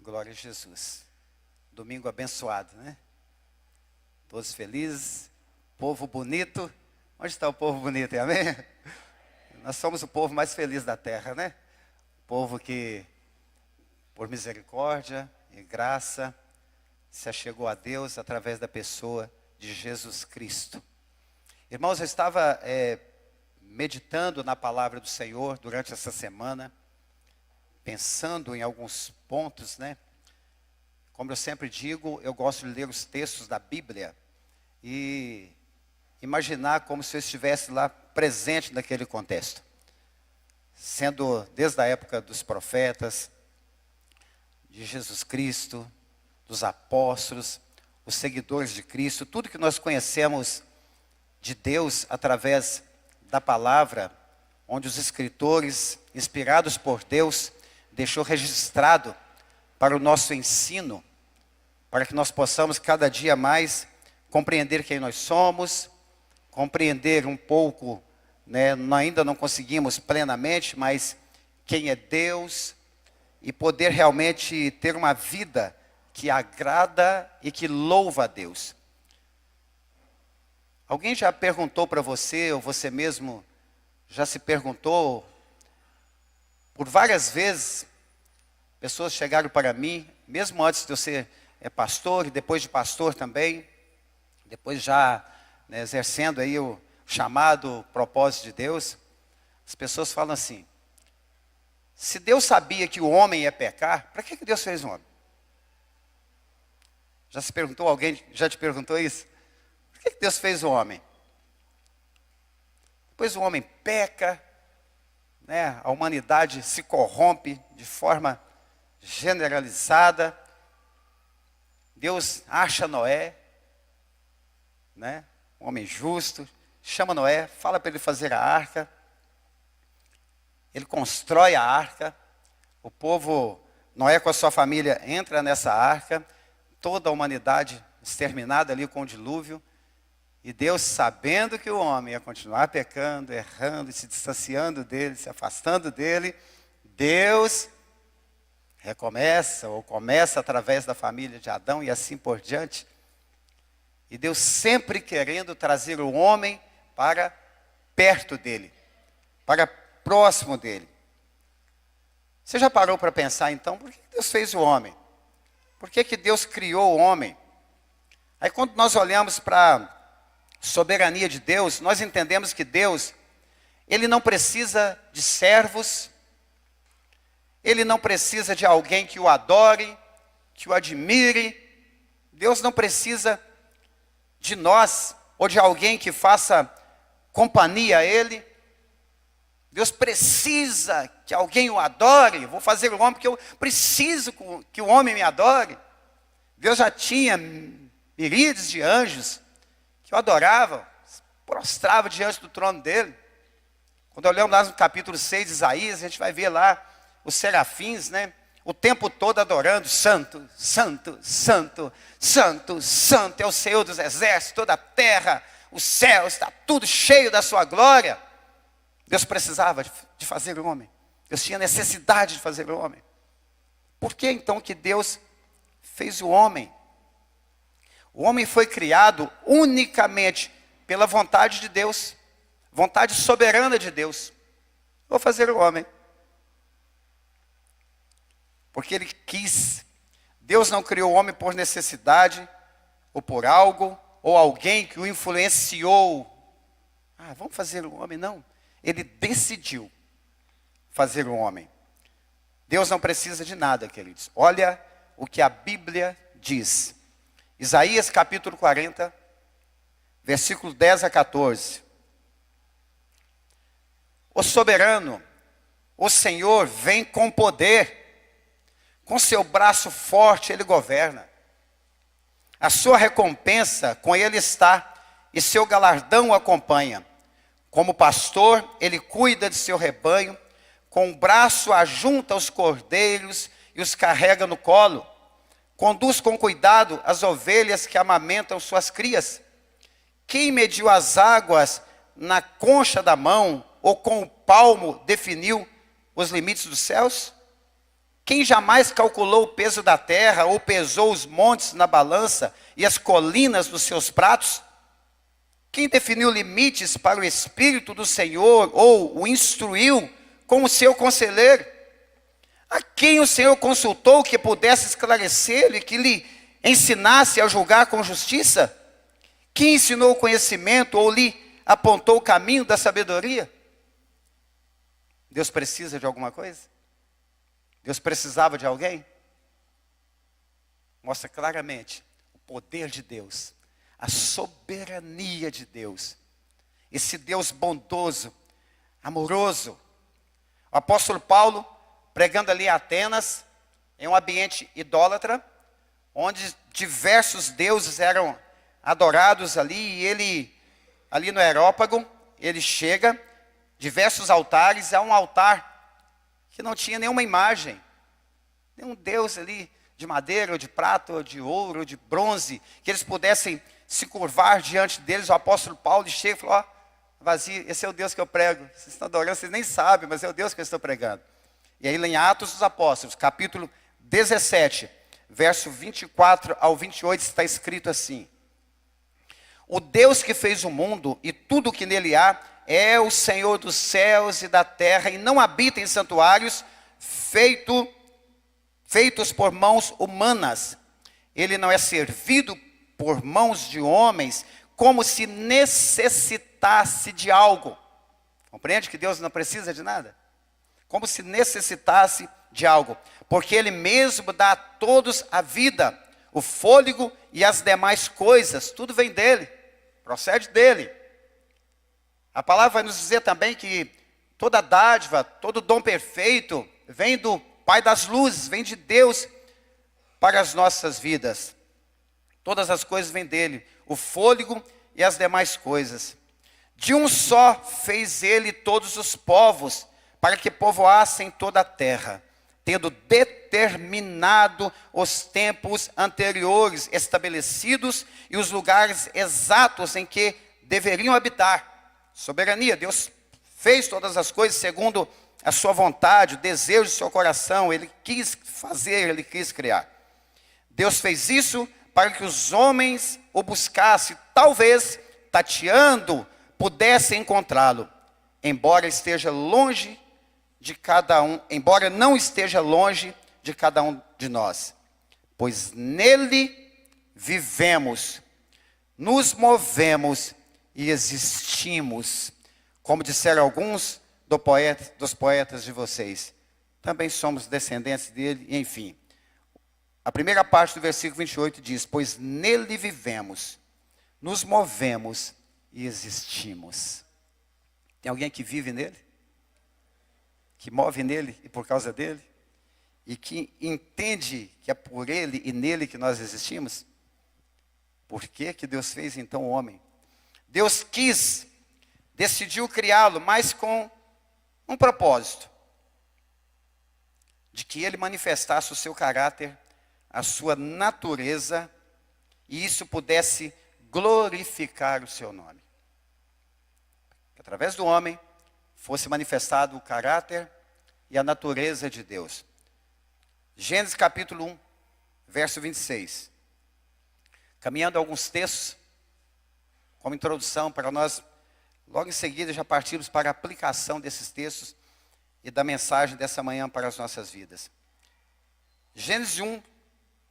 Glória a Jesus. Domingo abençoado, né? Todos felizes, povo bonito. Onde está o povo bonito, amém? Nós somos o povo mais feliz da terra, né? O povo que, por misericórdia e graça, se achegou a Deus através da pessoa de Jesus Cristo. Irmãos, eu estava meditando na palavra do Senhor durante essa semana, pensando em alguns pontos, né? Como eu sempre digo, eu gosto de ler os textos da Bíblia e imaginar como se eu estivesse lá presente naquele contexto. Sendo desde a época dos profetas, de Jesus Cristo, dos apóstolos, os seguidores de Cristo, tudo que nós conhecemos de Deus através da palavra, onde os escritores, inspirados por Deus, deixou registrado para o nosso ensino, para que nós possamos cada dia mais compreender quem nós somos, compreender um pouco, né, ainda não conseguimos plenamente, mas quem é Deus, e poder realmente ter uma vida que agrada e que louva a Deus. Alguém já perguntou para você, ou você mesmo já se perguntou, por várias vezes, pessoas chegaram para mim, mesmo antes de eu ser pastor, e depois de pastor também, depois já, né, exercendo aí o chamado propósito de Deus, as pessoas falam assim: se Deus sabia que o homem ia pecar, para que Deus fez o homem? Já se perguntou, alguém já te perguntou isso? Por que Deus fez o homem? Depois o homem peca, né, a humanidade se corrompe de forma generalizada. Deus acha Noé, né, um homem justo, chama Noé, fala para ele fazer a arca. Ele constrói a arca. O povo, Noé com a sua família, entra nessa arca. Toda a humanidade exterminada ali com o dilúvio. E Deus, sabendo que o homem ia continuar pecando, errando, se distanciando dele, se afastando dele, Deus recomeça, ou começa através da família de Adão e assim por diante. E Deus sempre querendo trazer o homem para perto dele, para próximo dele. Você já parou para pensar então, por que Deus fez o homem? Por que Deus criou o homem? Aí quando nós olhamos para a soberania de Deus, nós entendemos que Deus, Ele não precisa de servos, Ele não precisa de alguém que o adore, que o admire. Deus não precisa de nós, ou de alguém que faça companhia a Ele. Deus precisa que alguém o adore. Vou fazer o homem porque eu preciso que o homem me adore. Deus já tinha miríades de anjos que o adoravam, prostravam diante do trono dele. Quando olhamos lá no capítulo 6 de Isaías, a gente vai ver lá os serafins, né, o tempo todo adorando: santo, santo, santo, santo, santo é o Senhor dos exércitos, toda a terra, o céu está tudo cheio da sua glória. Deus precisava de fazer o homem. Deus tinha necessidade de fazer o homem. Por que então que Deus fez o homem? O homem foi criado unicamente pela vontade de Deus, vontade soberana de Deus. Vou fazer o homem. Porque Ele quis. Deus não criou o homem por necessidade, ou por algo, ou alguém que o influenciou. Vamos fazer o homem, não. Ele decidiu fazer o homem. Deus não precisa de nada, queridos. Olha o que a Bíblia diz. Isaías capítulo 40, versículo 10 a 14. O soberano, o Senhor vem com poder. Com seu braço forte Ele governa. A sua recompensa com Ele está, e seu galardão o acompanha. Como pastor, Ele cuida de seu rebanho, com o braço ajunta os cordeiros e os carrega no colo. Conduz com cuidado as ovelhas que amamentam suas crias. Quem mediu as águas na concha da mão, ou com o palmo definiu os limites dos céus? Quem jamais calculou o peso da terra, ou pesou os montes na balança e as colinas nos seus pratos? Quem definiu limites para o Espírito do Senhor, ou o instruiu como seu conselheiro? A quem o Senhor consultou que pudesse esclarecê-lo e que lhe ensinasse a julgar com justiça? Quem ensinou o conhecimento ou lhe apontou o caminho da sabedoria? Deus precisa de alguma coisa? Deus precisava de alguém? Mostra claramente o poder de Deus, a soberania de Deus. Esse Deus bondoso, amoroso. O apóstolo Paulo, pregando ali em Atenas, em um ambiente idólatra, onde diversos deuses eram adorados ali, e ele, ali no Areópago, ele chega, diversos altares, há um altar que não tinha nenhuma imagem, nenhum deus ali de madeira, ou de prata, ou de ouro, ou de bronze, que eles pudessem se curvar diante deles. O apóstolo Paulo chega e falou: ó, vazio, esse é o Deus que eu prego, vocês estão adorando, vocês nem sabem, mas é o Deus que eu estou pregando. E aí em Atos dos Apóstolos, capítulo 17, verso 24 ao 28, está escrito assim: o Deus que fez o mundo e tudo o que nele há, é o Senhor dos céus e da terra, e não habita em santuários feitos por mãos humanas. Ele não é servido por mãos de homens, como se necessitasse de algo. Compreende que Deus não precisa de nada? Como se necessitasse de algo. Porque Ele mesmo dá a todos a vida, o fôlego e as demais coisas. Tudo vem dEle, procede dEle. A palavra vai nos dizer também que toda dádiva, todo dom perfeito, vem do Pai das luzes, vem de Deus para as nossas vidas. Todas as coisas vêm dele, o fôlego e as demais coisas. De um só fez ele todos os povos, para que povoassem toda a terra, tendo determinado os tempos anteriores estabelecidos e os lugares exatos em que deveriam habitar. Soberania, Deus fez todas as coisas segundo a sua vontade, o desejo do seu coração. Ele quis fazer, Ele quis criar. Deus fez isso para que os homens o buscassem, talvez, tateando, pudessem encontrá-lo, embora esteja longe de cada um, embora não esteja longe de cada um de nós. Pois nele vivemos, nos movemos e existimos. Como disseram alguns dos poetas de vocês, também somos descendentes dele, e enfim. A primeira parte do versículo 28 diz: pois nele vivemos, nos movemos e existimos. Tem alguém que vive nele? Que move nele e por causa dele? E que entende que é por ele e nele que nós existimos? Por que que Deus fez então o homem? Deus decidiu criá-lo, mas com um propósito: de que ele manifestasse o seu caráter, a sua natureza, e isso pudesse glorificar o seu nome. Que através do homem fosse manifestado o caráter e a natureza de Deus. Gênesis capítulo 1, verso 26. Caminhando alguns textos, como introdução, para nós, logo em seguida, já partirmos para a aplicação desses textos e da mensagem dessa manhã para as nossas vidas. Gênesis 1,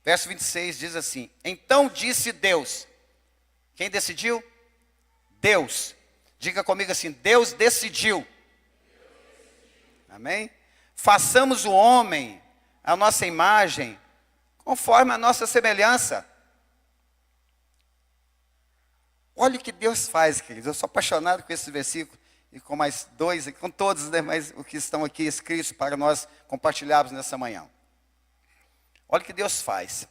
verso 26 diz assim: então disse Deus. Quem decidiu? Deus. Diga comigo assim: Deus decidiu. Amém? Façamos o homem a nossa imagem, conforme a nossa semelhança. Olha o que Deus faz, queridos. Eu sou apaixonado com esse versículo, e com mais dois, com todos, né, mas o que estão aqui escritos para nós compartilharmos nessa manhã. Olha o que Deus faz.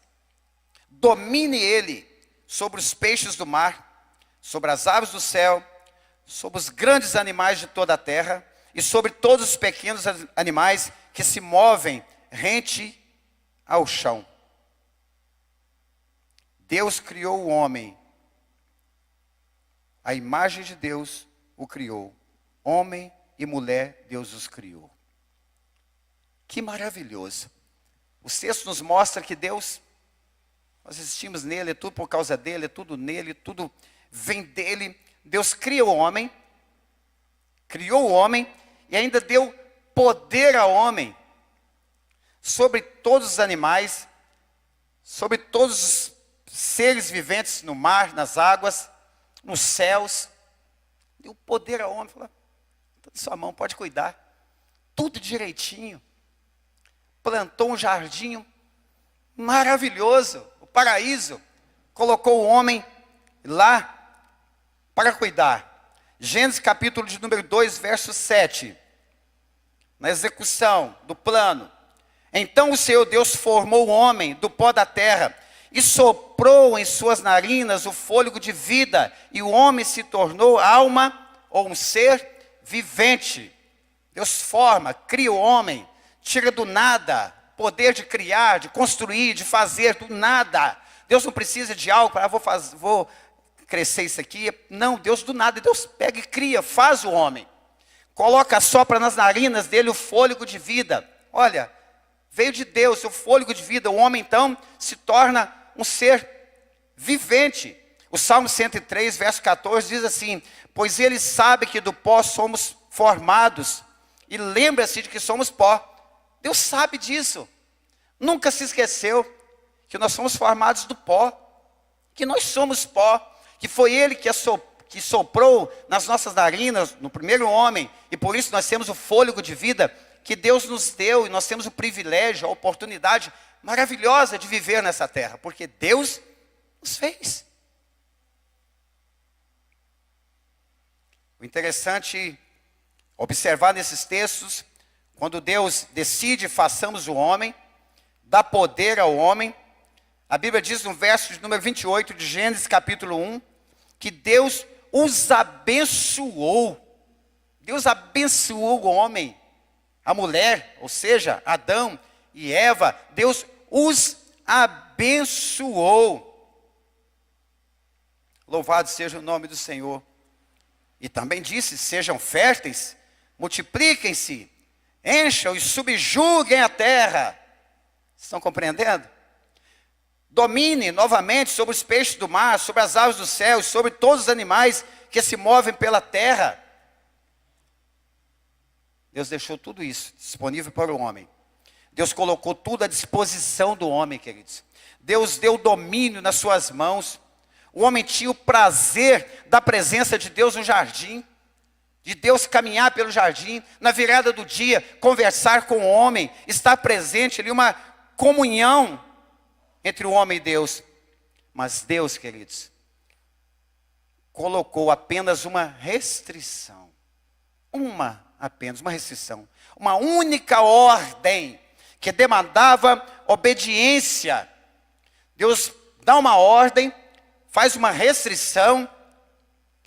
Domine ele sobre os peixes do mar, sobre as aves do céu, sobre os grandes animais de toda a terra, e sobre todos os pequenos animais que se movem rente ao chão. Deus criou o homem. A imagem de Deus o criou. Homem e mulher, Deus os criou. Que maravilhoso. O texto nos mostra que Deus, nós existimos nele, é tudo por causa dele, é tudo nele, tudo vem dele. Deus criou o homem e ainda deu poder ao homem sobre todos os animais, sobre todos os seres viventes no mar, nas águas, nos céus. Deu poder ao homem, falou, está em sua mão, pode cuidar. Tudo direitinho. Plantou um jardim maravilhoso, o paraíso. Colocou o homem lá para cuidar. Gênesis capítulo de número 2, verso 7. Na execução do plano. Então o Senhor Deus formou o homem do pó da terra e soprou em suas narinas o fôlego de vida, e o homem se tornou alma ou um ser vivente. Deus forma, cria o homem, tira do nada, poder de criar, de construir, de fazer do nada. Deus não precisa de algo para vou crescer isso aqui. Não, Deus do nada, Deus pega e cria, faz o homem. Coloca, sopra nas narinas dele o fôlego de vida. Olha, veio de Deus o fôlego de vida. O homem então se torna um ser vivente. O Salmo 103, verso 14 diz assim: pois ele sabe que do pó somos formados, e lembra-se de que somos pó. Deus sabe disso. Nunca se esqueceu que nós somos formados do pó, que nós somos pó, que foi ele que soprou nas nossas narinas, no primeiro homem, e por isso nós temos o fôlego de vida que Deus nos deu, e nós temos o privilégio, a oportunidade maravilhosa de viver nessa terra, porque Deus nos fez. O interessante observar nesses textos, quando Deus decide, façamos o homem, dá poder ao homem, a Bíblia diz no verso de número 28 de Gênesis capítulo 1, que Deus os abençoou. Deus abençoou o homem, a mulher, ou seja, Adão e Eva. Deus os abençoou. Louvado seja o nome do Senhor. E também disse: sejam férteis, multipliquem-se, encham e subjuguem a terra. Estão compreendendo? Domine novamente sobre os peixes do mar, sobre as aves do céu, sobre todos os animais que se movem pela terra. Deus deixou tudo isso disponível para o homem. Deus colocou tudo à disposição do homem, queridos. Deus deu domínio nas suas mãos. O homem tinha o prazer da presença de Deus no jardim, de Deus caminhar pelo jardim, na virada do dia, conversar com o homem, estar presente ali, uma comunhão entre o homem e Deus. Mas Deus, queridos, colocou apenas uma restrição. Apenas uma restrição. Uma única ordem que demandava obediência. Deus dá uma ordem, faz uma restrição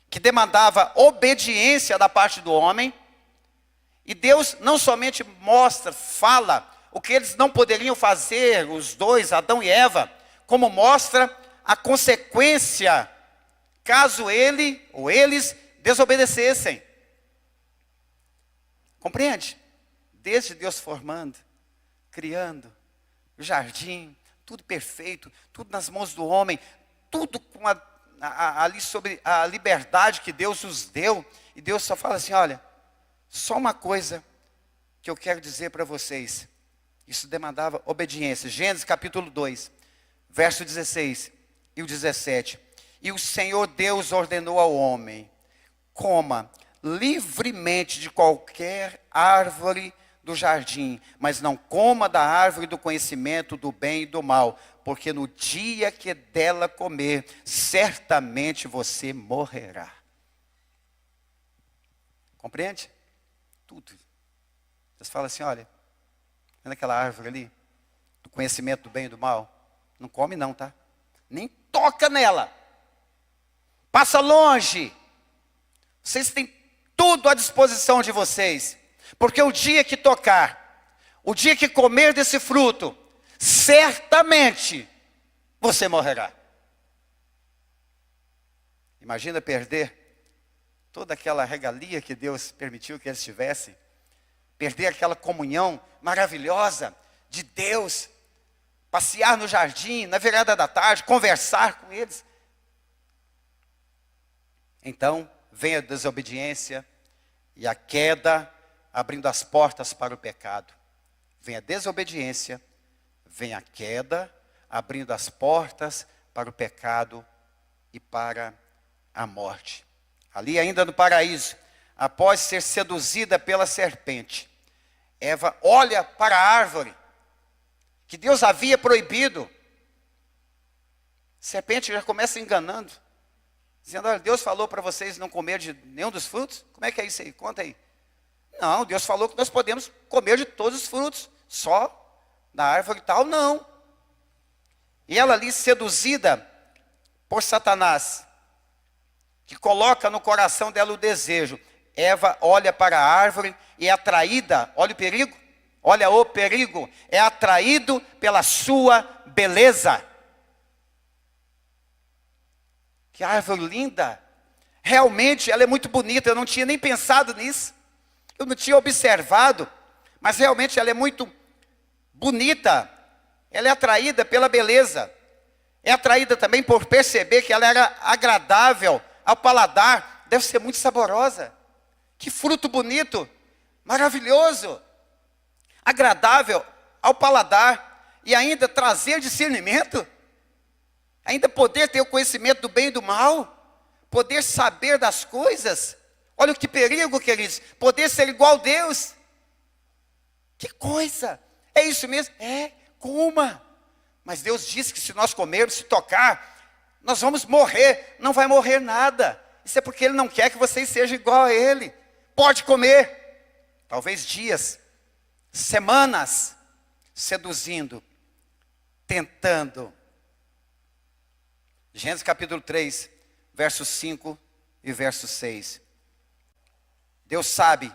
que demandava obediência da parte do homem. E Deus não somente mostra, fala o que eles não poderiam fazer, os dois, Adão e Eva, como mostra a consequência caso ele ou eles desobedecessem. Compreende? Desde Deus formando, criando o jardim, tudo perfeito, tudo nas mãos do homem, tudo com ali sobre a liberdade que Deus nos deu. E Deus só fala assim: olha, só uma coisa que eu quero dizer para vocês. Isso demandava obediência. Gênesis capítulo 2, verso 16 e o 17. E o Senhor Deus ordenou ao homem: coma livremente de qualquer árvore do jardim, mas não coma da árvore do conhecimento do bem e do mal, porque no dia que dela comer, certamente você morrerá. Compreende? Tudo. Deus fala assim: olha, vendo aquela árvore ali, do conhecimento do bem e do mal? Não come não, tá? Nem toca nela. Passa longe. Vocês têm tudo à disposição de vocês. Porque o dia que tocar, o dia que comer desse fruto, certamente você morrerá. Imagina perder toda aquela regalia que Deus permitiu que eles tivessem. Perder aquela comunhão maravilhosa de Deus, passear no jardim, na virada da tarde, conversar com eles. Então, vem a desobediência e a queda, abrindo as portas para o pecado. Vem a desobediência, vem a queda, abrindo as portas para o pecado e para a morte. Ali ainda no paraíso, após ser seduzida pela serpente, Eva olha para a árvore que Deus havia proibido. A serpente já começa enganando, dizendo: olha, Deus falou para vocês não comer de nenhum dos frutos? Como é que é isso aí? Conta aí. Não, Deus falou que nós podemos comer de todos os frutos, só da árvore tal, não. E ela ali seduzida por Satanás, que coloca no coração dela o desejo. Eva olha para a árvore e é atraída, olha o perigo, é atraído pela sua beleza. Que árvore linda, realmente ela é muito bonita, eu não tinha nem pensado nisso, eu não tinha observado, mas realmente ela é muito bonita, ela é atraída pela beleza, é atraída também por perceber que ela era agradável ao paladar, deve ser muito saborosa, que fruto bonito, maravilhoso, agradável ao paladar, e ainda trazer discernimento, ainda poder ter o conhecimento do bem e do mal, poder saber das coisas. Olha que perigo, queridos, poder ser igual a Deus. Que coisa, é isso mesmo? É, coma. Mas Deus disse que se nós comermos, se tocar, nós vamos morrer. Não vai morrer nada. Isso é porque Ele não quer que vocês sejam igual a Ele. Pode comer, talvez dias, semanas, seduzindo, tentando. Gênesis capítulo 3, versos 5 e verso 6. Deus sabe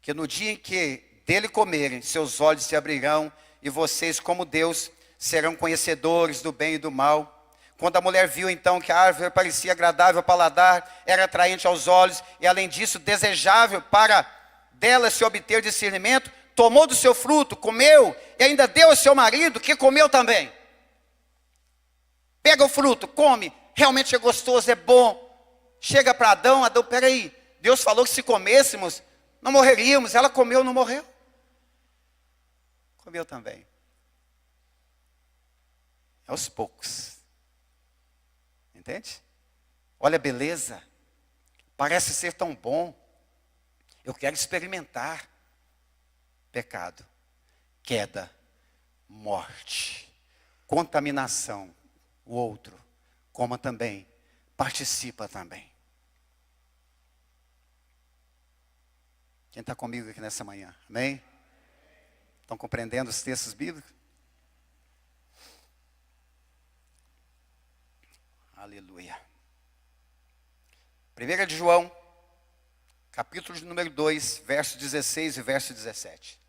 que no dia em que dele comerem, seus olhos se abrirão, e vocês, como Deus, serão conhecedores do bem e do mal. Quando a mulher viu então que a árvore parecia agradável ao paladar, era atraente aos olhos, e além disso desejável para dela se obter discernimento, tomou do seu fruto, comeu, e ainda deu ao seu marido, que comeu também. Pega o fruto, come, realmente é gostoso, é bom. Chega para Adão, peraí, Deus falou que se comêssemos, não morreríamos. Ela comeu, não morreu. Comeu também. Aos poucos. Entende? Olha a beleza. Parece ser tão bom. Eu quero experimentar. Pecado, queda, morte, contaminação. O outro, coma também, participa também. Quem está comigo aqui nessa manhã? Amém? Estão compreendendo os textos bíblicos? Aleluia. 1 de João, capítulo de número 2, verso 16 e verso 17.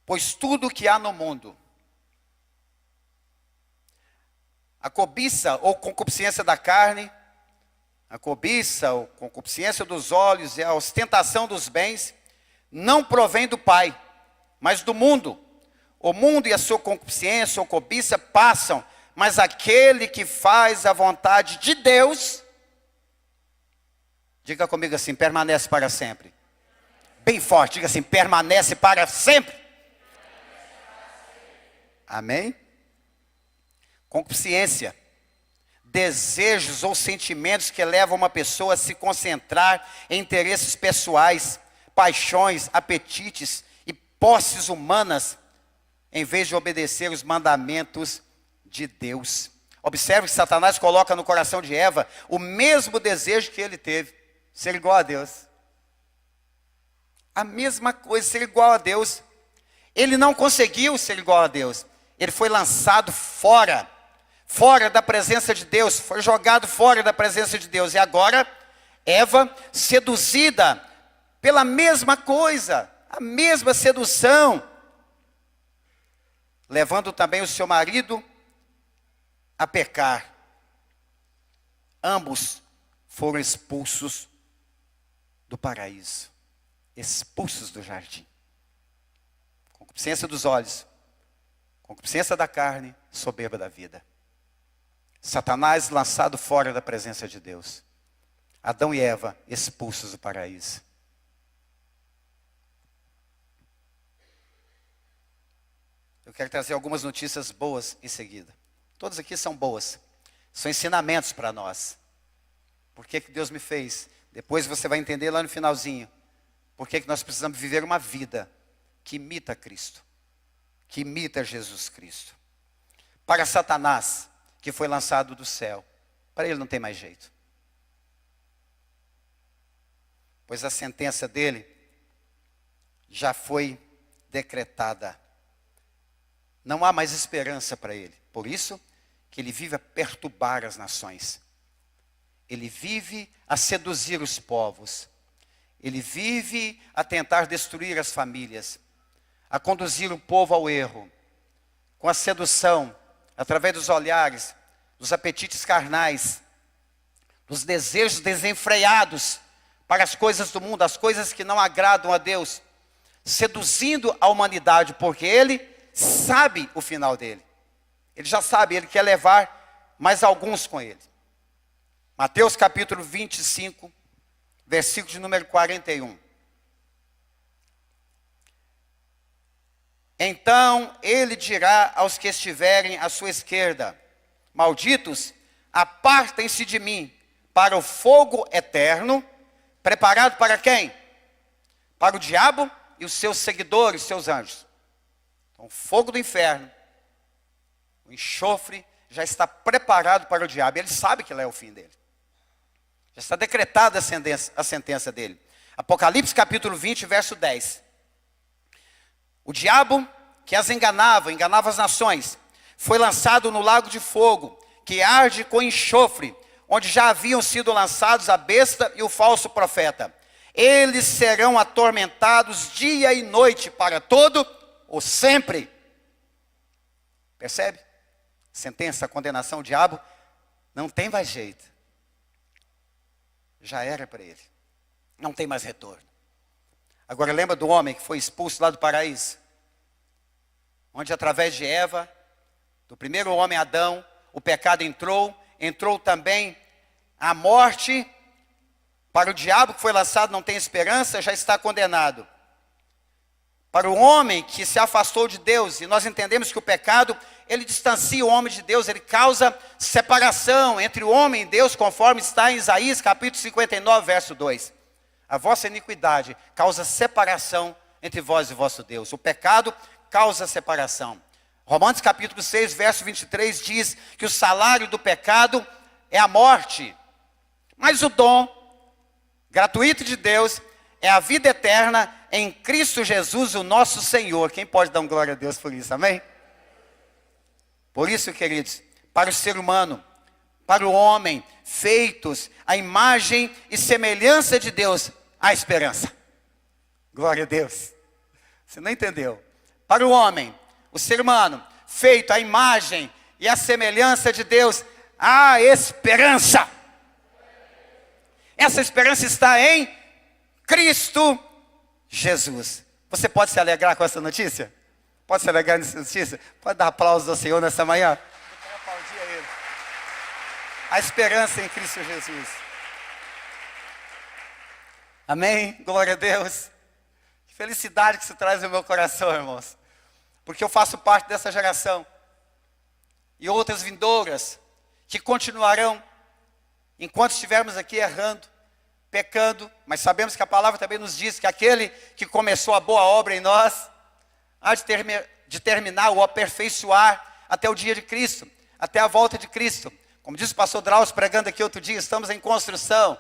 Pois tudo que há no mundo, a cobiça ou concupiscência da carne, a cobiça ou concupiscência dos olhos e a ostentação dos bens, não provém do Pai, mas do mundo. O mundo e a sua concupiscência ou cobiça passam, mas aquele que faz a vontade de Deus, diga comigo assim, permanece para sempre. Bem forte, diga assim, permanece para sempre. Amém? Concupiscência, desejos ou sentimentos que levam uma pessoa a se concentrar em interesses pessoais, paixões, apetites e posses humanas, em vez de obedecer os mandamentos de Deus. Observe que Satanás coloca no coração de Eva o mesmo desejo que ele teve, ser igual a Deus. A mesma coisa, ser igual a Deus. Ele não conseguiu ser igual a Deus. Ele foi lançado fora da presença de Deus, foi jogado fora da presença de Deus. E agora, Eva, seduzida pela mesma coisa, a mesma sedução, levando também o seu marido a pecar. Ambos foram expulsos do paraíso, expulsos do jardim. concupiscência dos olhos, concupiscência da carne, soberba da vida. Satanás lançado fora da presença de Deus. Adão e Eva expulsos do paraíso. Eu quero trazer algumas notícias boas em seguida. Todas aqui são boas. São ensinamentos para nós. Por que Deus me fez? Depois você vai entender lá no finalzinho. Por que nós precisamos viver uma vida que imita Cristo. Que imita Jesus Cristo. Para Satanás, que foi lançado do céu, para ele não tem mais jeito. Pois a sentença dele já foi decretada. Não há mais esperança para ele. Por isso que ele vive a perturbar as nações. Ele vive a seduzir os povos. Ele vive a tentar destruir as famílias. A conduzir o povo ao erro. Com a sedução, através dos olhares, dos apetites carnais, dos desejos desenfreados para as coisas do mundo, as coisas que não agradam a Deus, seduzindo a humanidade, porque ele sabe o final dele. Ele já sabe, ele quer levar mais alguns com ele. Mateus capítulo 25, versículo de número 41. Então ele dirá aos que estiverem à sua esquerda: malditos, apartem-se de mim para o fogo eterno, preparado para quem? Para o diabo e os seus seguidores, seus anjos. Então, o fogo do inferno, o enxofre, já está preparado para o diabo. Ele sabe que lá é o fim dele. Já está decretada a sentença dele. Apocalipse capítulo 20, verso 10. O diabo que as enganava as nações, foi lançado no lago de fogo, que arde com enxofre, onde já haviam sido lançados a besta e o falso profeta. Eles serão atormentados dia e noite para todo ou sempre. Percebe? Sentença, condenação, o diabo não tem mais jeito. Já era para ele. Não tem mais retorno. Agora lembra do homem que foi expulso lá do paraíso? Onde através de Eva, do primeiro homem Adão, o pecado entrou também a morte. Para o diabo que foi lançado não tem esperança, já está condenado. Para o homem que se afastou de Deus, e nós entendemos que o pecado, ele distancia o homem de Deus, ele causa separação entre o homem e Deus, conforme está em Isaías capítulo 59, verso 2. A vossa iniquidade causa separação entre vós e vosso Deus. O pecado causa separação. Romanos capítulo 6, verso 23 diz que o salário do pecado é a morte. Mas o dom gratuito de Deus é a vida eterna em Cristo Jesus, o nosso Senhor. Quem pode dar glória a Deus por isso, amém? Por isso, queridos, para o ser humano, para o homem, feitos à imagem e semelhança de Deus, há esperança. Glória a Deus. Você não entendeu? Para o homem, o ser humano, feito à imagem e à semelhança de Deus, há esperança. Essa esperança está em Cristo Jesus. Você pode se alegrar com essa notícia? Pode se alegrar nessa notícia? Pode dar aplausos ao Senhor nessa manhã? Eu quero aplaudir a Ele. A esperança em Cristo Jesus. Amém? Glória a Deus. Que felicidade que isso traz no meu coração, irmãos. Porque eu faço parte dessa geração. E outras vindouras que continuarão enquanto estivermos aqui errando, pecando, mas sabemos que a palavra também nos diz que aquele que começou a boa obra em nós, há de terminar ou aperfeiçoar até o dia de Cristo, até a volta de Cristo. Como disse o pastor Drauzio pregando aqui outro dia, estamos em construção.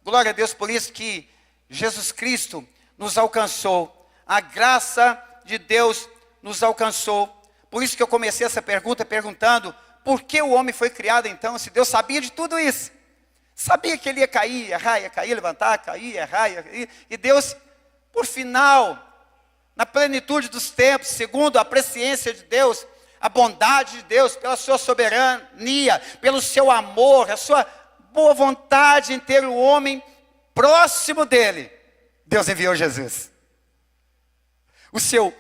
Glória a Deus por isso que Jesus Cristo nos alcançou. A graça de Deus nos alcançou. Por isso que eu comecei essa pergunta perguntando, por que o homem foi criado então, se Deus sabia de tudo isso? Sabia que ele ia cair, errar, ia cair, levantar, cair, errar, ia cair. E Deus, por final, na plenitude dos tempos, segundo a presciência de Deus, a bondade de Deus, pela sua soberania, pelo seu amor, a sua boa vontade em ter o homem próximo dele, Deus enviou Jesus. O seu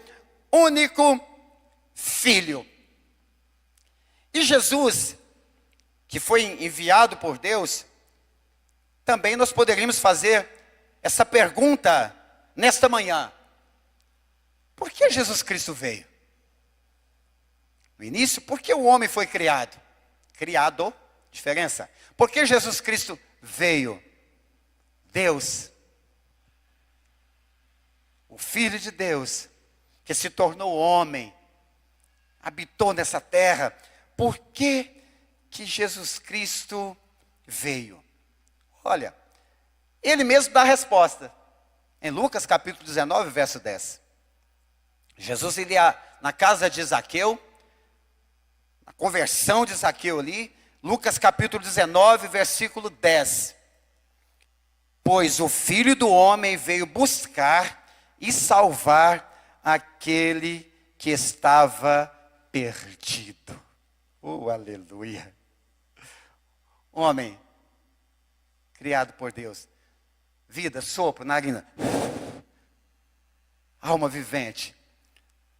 único Filho. E Jesus, que foi enviado por Deus, também nós poderíamos fazer essa pergunta nesta manhã. Por que Jesus Cristo veio? No início, por que o homem foi criado? Criado, diferença. Por que Jesus Cristo veio? Deus, o Filho de Deus, que se tornou homem, habitou nessa terra. Por que Jesus Cristo veio? Olha, ele mesmo dá a resposta. Em Lucas capítulo 19, verso 10. Jesus iria na casa de Zaqueu, na conversão de Zaqueu ali, Lucas capítulo 19, versículo 10. Pois o Filho do Homem veio buscar e salvar aquele que estava perdido. Aleluia. Homem, criado por Deus. Vida, sopro, narina. Alma vivente.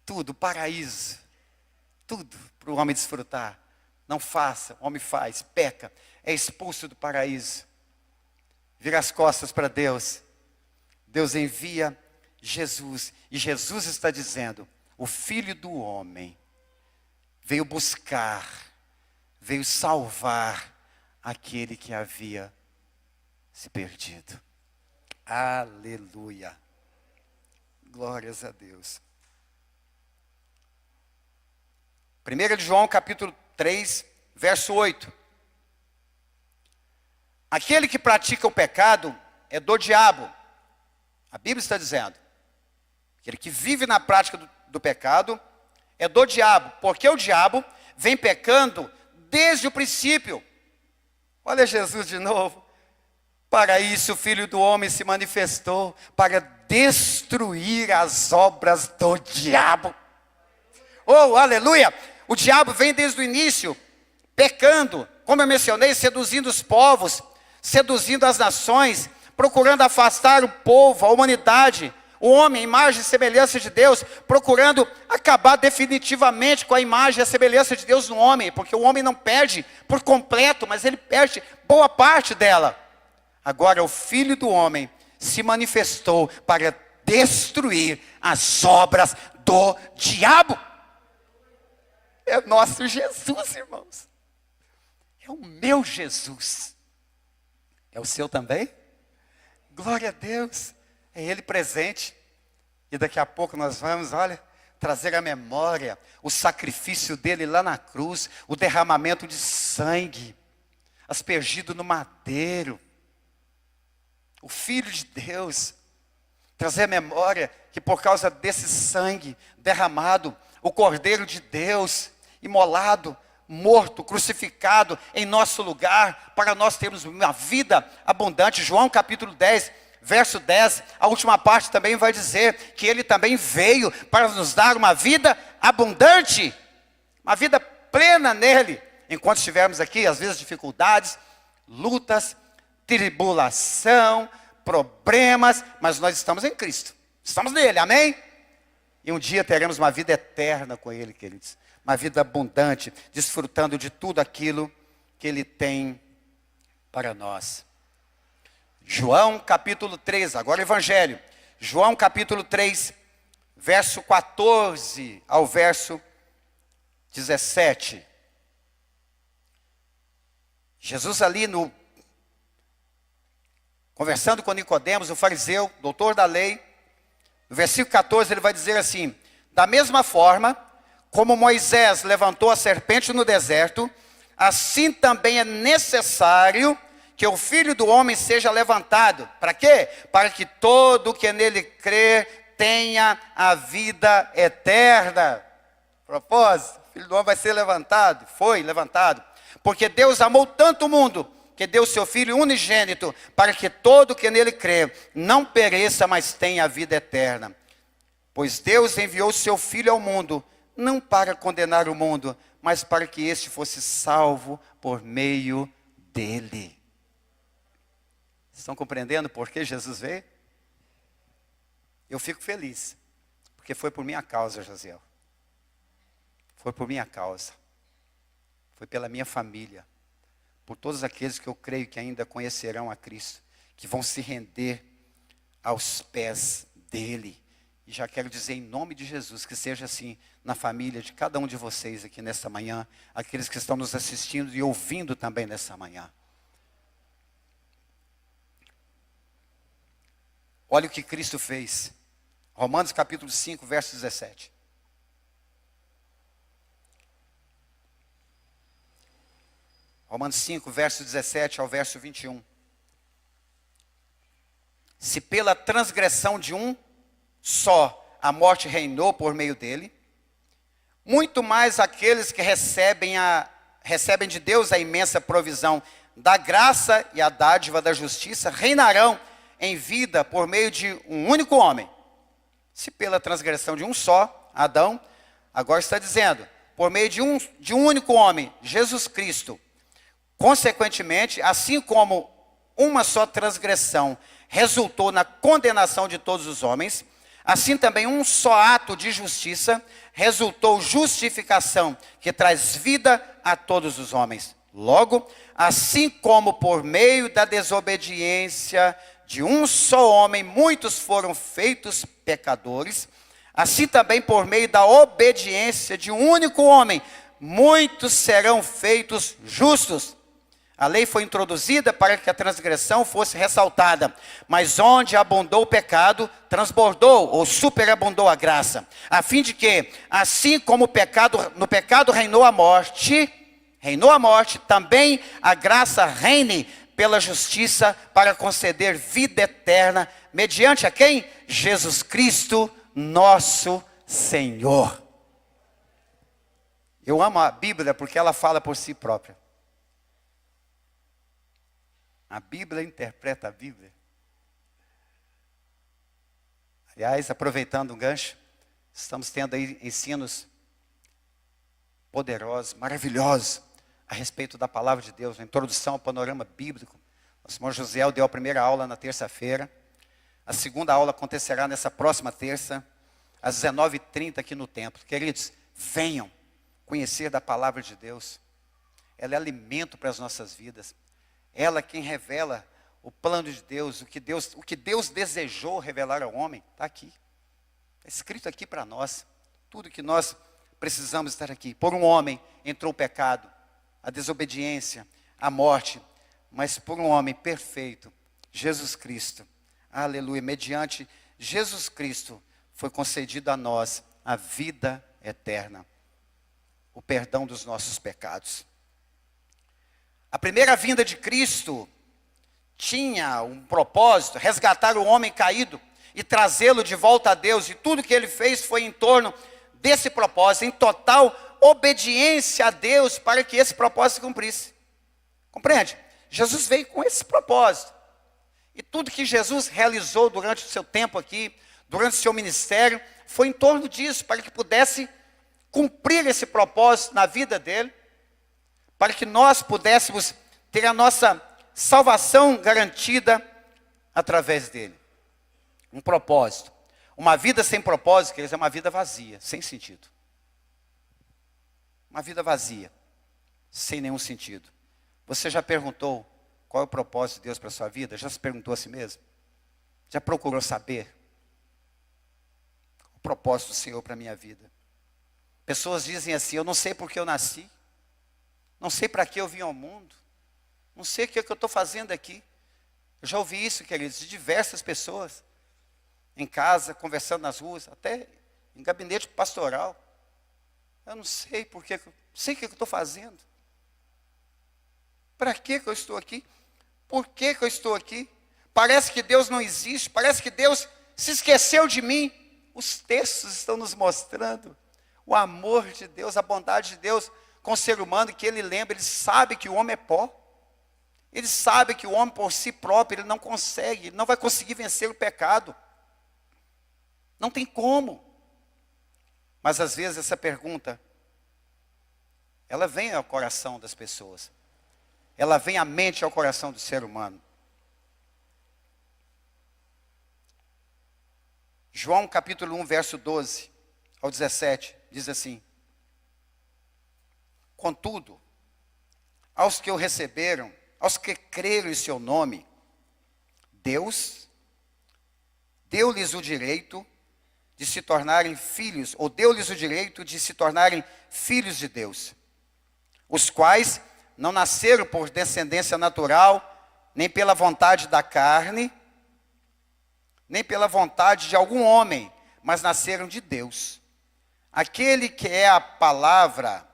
Tudo, paraíso. Tudo para o homem desfrutar. Não faça, o homem faz, peca. É expulso do paraíso. Vira as costas para Deus. Deus envia Jesus. E Jesus está dizendo, o Filho do Homem veio buscar, veio salvar aquele que havia se perdido. Aleluia. Glórias a Deus. 1 de João capítulo 3, verso 8. Aquele que pratica o pecado é do diabo. A Bíblia está dizendo. Aquele que vive na prática do pecado é do diabo. Porque o diabo vem pecando desde o princípio. Olha Jesus de novo. Para isso o Filho do Homem se manifestou, para destruir as obras do diabo. Oh, aleluia! O diabo vem desde o início, pecando, como eu mencionei, seduzindo os povos, seduzindo as nações, procurando afastar o povo, a humanidade, o homem, a imagem e semelhança de Deus, procurando acabar definitivamente com a imagem e a semelhança de Deus no homem, porque o homem não perde por completo, mas ele perde boa parte dela. Agora o Filho do Homem se manifestou para destruir as obras do diabo. É nosso Jesus, irmãos. É o meu Jesus. É o seu também? Glória a Deus. É Ele presente. E daqui a pouco nós vamos, olha, trazer à memória o sacrifício dele lá na cruz, o derramamento de sangue, aspergido no madeiro. O Filho de Deus, trazer à memória que por causa desse sangue derramado, o Cordeiro de Deus, imolado, morto, crucificado em nosso lugar, para nós termos uma vida abundante. João capítulo 10, verso 10, a última parte também vai dizer que ele também veio para nos dar uma vida abundante, uma vida plena nele. Enquanto estivermos aqui, às vezes dificuldades, lutas, tribulação, problemas, mas nós estamos em Cristo, estamos nele, amém? E um dia teremos uma vida eterna com ele, queridos, uma vida abundante, desfrutando de tudo aquilo que ele tem para nós. João capítulo 3, agora o Evangelho, João capítulo 3, verso 14 ao verso 17. Jesus ali conversando com Nicodemos, o fariseu, doutor da lei, no versículo 14 ele vai dizer assim: da mesma forma, como Moisés levantou a serpente no deserto, assim também é necessário que o Filho do Homem seja levantado. Para quê? Para que todo que nele crer tenha a vida eterna. Propósito, o Filho do Homem vai ser levantado, foi levantado. Porque Deus amou tanto o mundo, que deu seu Filho unigênito, para que todo que nele crê não pereça, mas tenha a vida eterna. Pois Deus enviou seu Filho ao mundo, não para condenar o mundo, mas para que este fosse salvo por meio dele. Estão compreendendo por que Jesus veio? Eu fico feliz, Porque foi por minha causa, Josiel. Foi por minha causa. Foi pela minha família. Por todos aqueles que eu creio que ainda conhecerão a Cristo. Que vão se render aos pés dele. E já quero dizer em nome de Jesus, que seja assim na família de cada um de vocês aqui nesta manhã. Aqueles que estão nos assistindo e ouvindo também nessa manhã. Olha o que Cristo fez. Romanos capítulo 5, verso 17. Romanos 5, verso 17 ao verso 21. Se pela transgressão de um só a morte reinou por meio dele, muito mais aqueles que recebem de Deus a imensa provisão da graça e a dádiva da justiça reinarão em vida por meio de um único homem. Se pela transgressão de um só, Adão, agora está dizendo, por meio de um único homem, Jesus Cristo, consequentemente, assim como uma só transgressão resultou na condenação de todos os homens, assim também um só ato de justiça resultou justificação, que traz vida a todos os homens. Logo, assim como por meio da desobediência de um só homem, muitos foram feitos pecadores, assim também por meio da obediência de um único homem, muitos serão feitos justos. A lei foi introduzida para que a transgressão fosse ressaltada, mas onde abundou o pecado, transbordou ou superabundou a graça, a fim de que, assim como no pecado reinou a morte, também a graça reine pela justiça para conceder vida eterna, mediante a quem? Jesus Cristo, nosso Senhor. Eu amo a Bíblia porque ela fala por si própria. A Bíblia interpreta a Bíblia. Aliás, aproveitando um gancho, estamos tendo aí ensinos poderosos, maravilhosos, a respeito da palavra de Deus, a introdução ao panorama bíblico. Nosso irmão Josiel deu a primeira aula na terça-feira. A segunda aula acontecerá nessa próxima terça, às 19h30 aqui no templo. Queridos, venham conhecer da palavra de Deus. Ela é alimento para as nossas vidas. Ela é quem revela o plano de Deus, o que Deus desejou revelar ao homem, está aqui. Está escrito aqui para nós. Tudo que nós precisamos estar aqui. Por um homem entrou o pecado, a desobediência, a morte, mas por um homem perfeito, Jesus Cristo, aleluia, mediante Jesus Cristo, foi concedido a nós a vida eterna, o perdão dos nossos pecados. A primeira vinda de Cristo tinha um propósito, resgatar o homem caído e trazê-lo de volta a Deus, e tudo que ele fez foi em torno desse propósito, em total obediência a Deus para que esse propósito se cumprisse. Compreende? Jesus veio com esse propósito. E tudo que Jesus realizou durante o seu tempo aqui, durante o seu ministério, foi em torno disso, para que pudesse cumprir esse propósito na vida dele, para que nós pudéssemos ter a nossa salvação garantida através dele. Um propósito. Uma vida sem propósito, quer dizer, é uma vida vazia, sem sentido. Uma vida vazia, sem nenhum sentido. Você já perguntou qual é o propósito de Deus para a sua vida? Já se perguntou a si mesmo? Já procurou saber? O propósito do Senhor para a minha vida. Pessoas dizem assim, eu não sei por que eu nasci. Não sei para que eu vim ao mundo. Não sei o que eu estou fazendo aqui. Eu já ouvi isso, queridos, de diversas pessoas. Em casa, conversando nas ruas, até em gabinete pastoral. Eu não sei por que, não sei o que eu estou fazendo. Para que eu estou aqui? Por que eu estou aqui? Parece que Deus não existe, parece que Deus se esqueceu de mim. Os textos estão nos mostrando o amor de Deus, a bondade de Deus com o ser humano, que ele lembra, ele sabe que o homem é pó. Ele sabe que o homem por si próprio, ele não consegue, ele não vai conseguir vencer o pecado. Não tem como. Mas às vezes essa pergunta, ela vem ao coração das pessoas. Ela vem à mente, ao coração do ser humano. João capítulo 1, verso 12 ao 17, diz assim: contudo, aos que o receberam, aos que creram em seu nome, Deus deu-lhes o direito de se tornarem filhos, ou deu-lhes o direito de se tornarem filhos de Deus, os quais não nasceram por descendência natural, nem pela vontade da carne, nem pela vontade de algum homem, mas nasceram de Deus. Aquele que é a palavra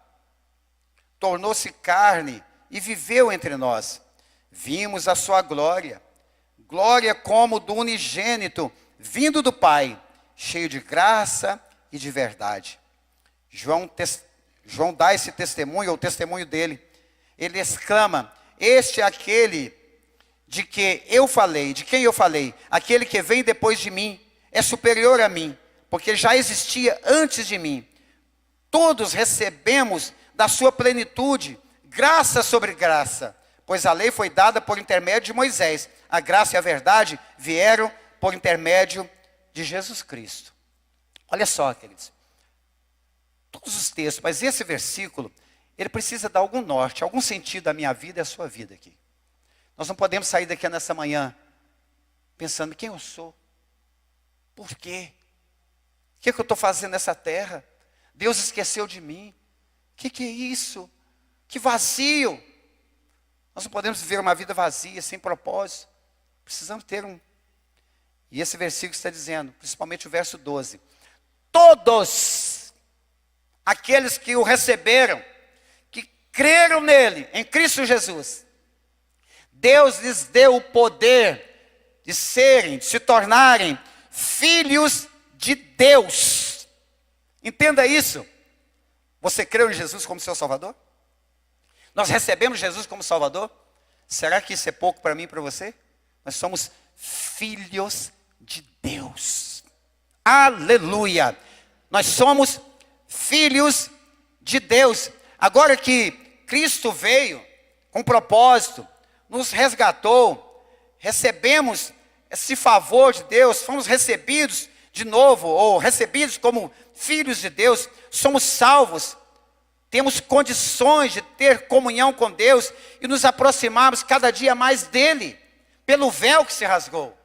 tornou-se carne e viveu entre nós. Vimos a sua glória, glória como do unigênito, vindo do Pai, cheio de graça e de verdade. João dá esse testemunho, ou o testemunho dele. Ele exclama: este é aquele de que eu falei, de quem eu falei, aquele que vem depois de mim, é superior a mim, porque já existia antes de mim. Todos recebemos da sua plenitude, graça sobre graça, pois a lei foi dada por intermédio de Moisés, a graça e a verdade vieram por intermédio de Jesus Cristo. Olha só, queridos, todos os textos, mas esse versículo, ele precisa dar algum norte, algum sentido à minha vida e à sua vida aqui. Nós não podemos sair daqui nessa manhã pensando: quem eu sou? Por quê? O que eu estou fazendo nessa terra? Deus esqueceu de mim. O que é isso? Que vazio. Nós não podemos viver uma vida vazia, sem propósito. Precisamos ter um. E esse versículo está dizendo, principalmente o verso 12: todos aqueles que o receberam, que creram nele, em Cristo Jesus, Deus lhes deu o poder de se tornarem filhos de Deus. Entenda isso. Você creu em Jesus como seu Salvador? Nós recebemos Jesus como Salvador? Será que isso é pouco para mim e para você? Nós somos filhos de Deus. Aleluia! Nós somos filhos de Deus. Agora que Cristo veio com propósito, nos resgatou, recebemos esse favor de Deus, fomos recebidos de novo, ou recebidos como filhos de Deus, somos salvos, temos condições de ter comunhão com Deus e nos aproximarmos cada dia mais dele, pelo véu que se rasgou.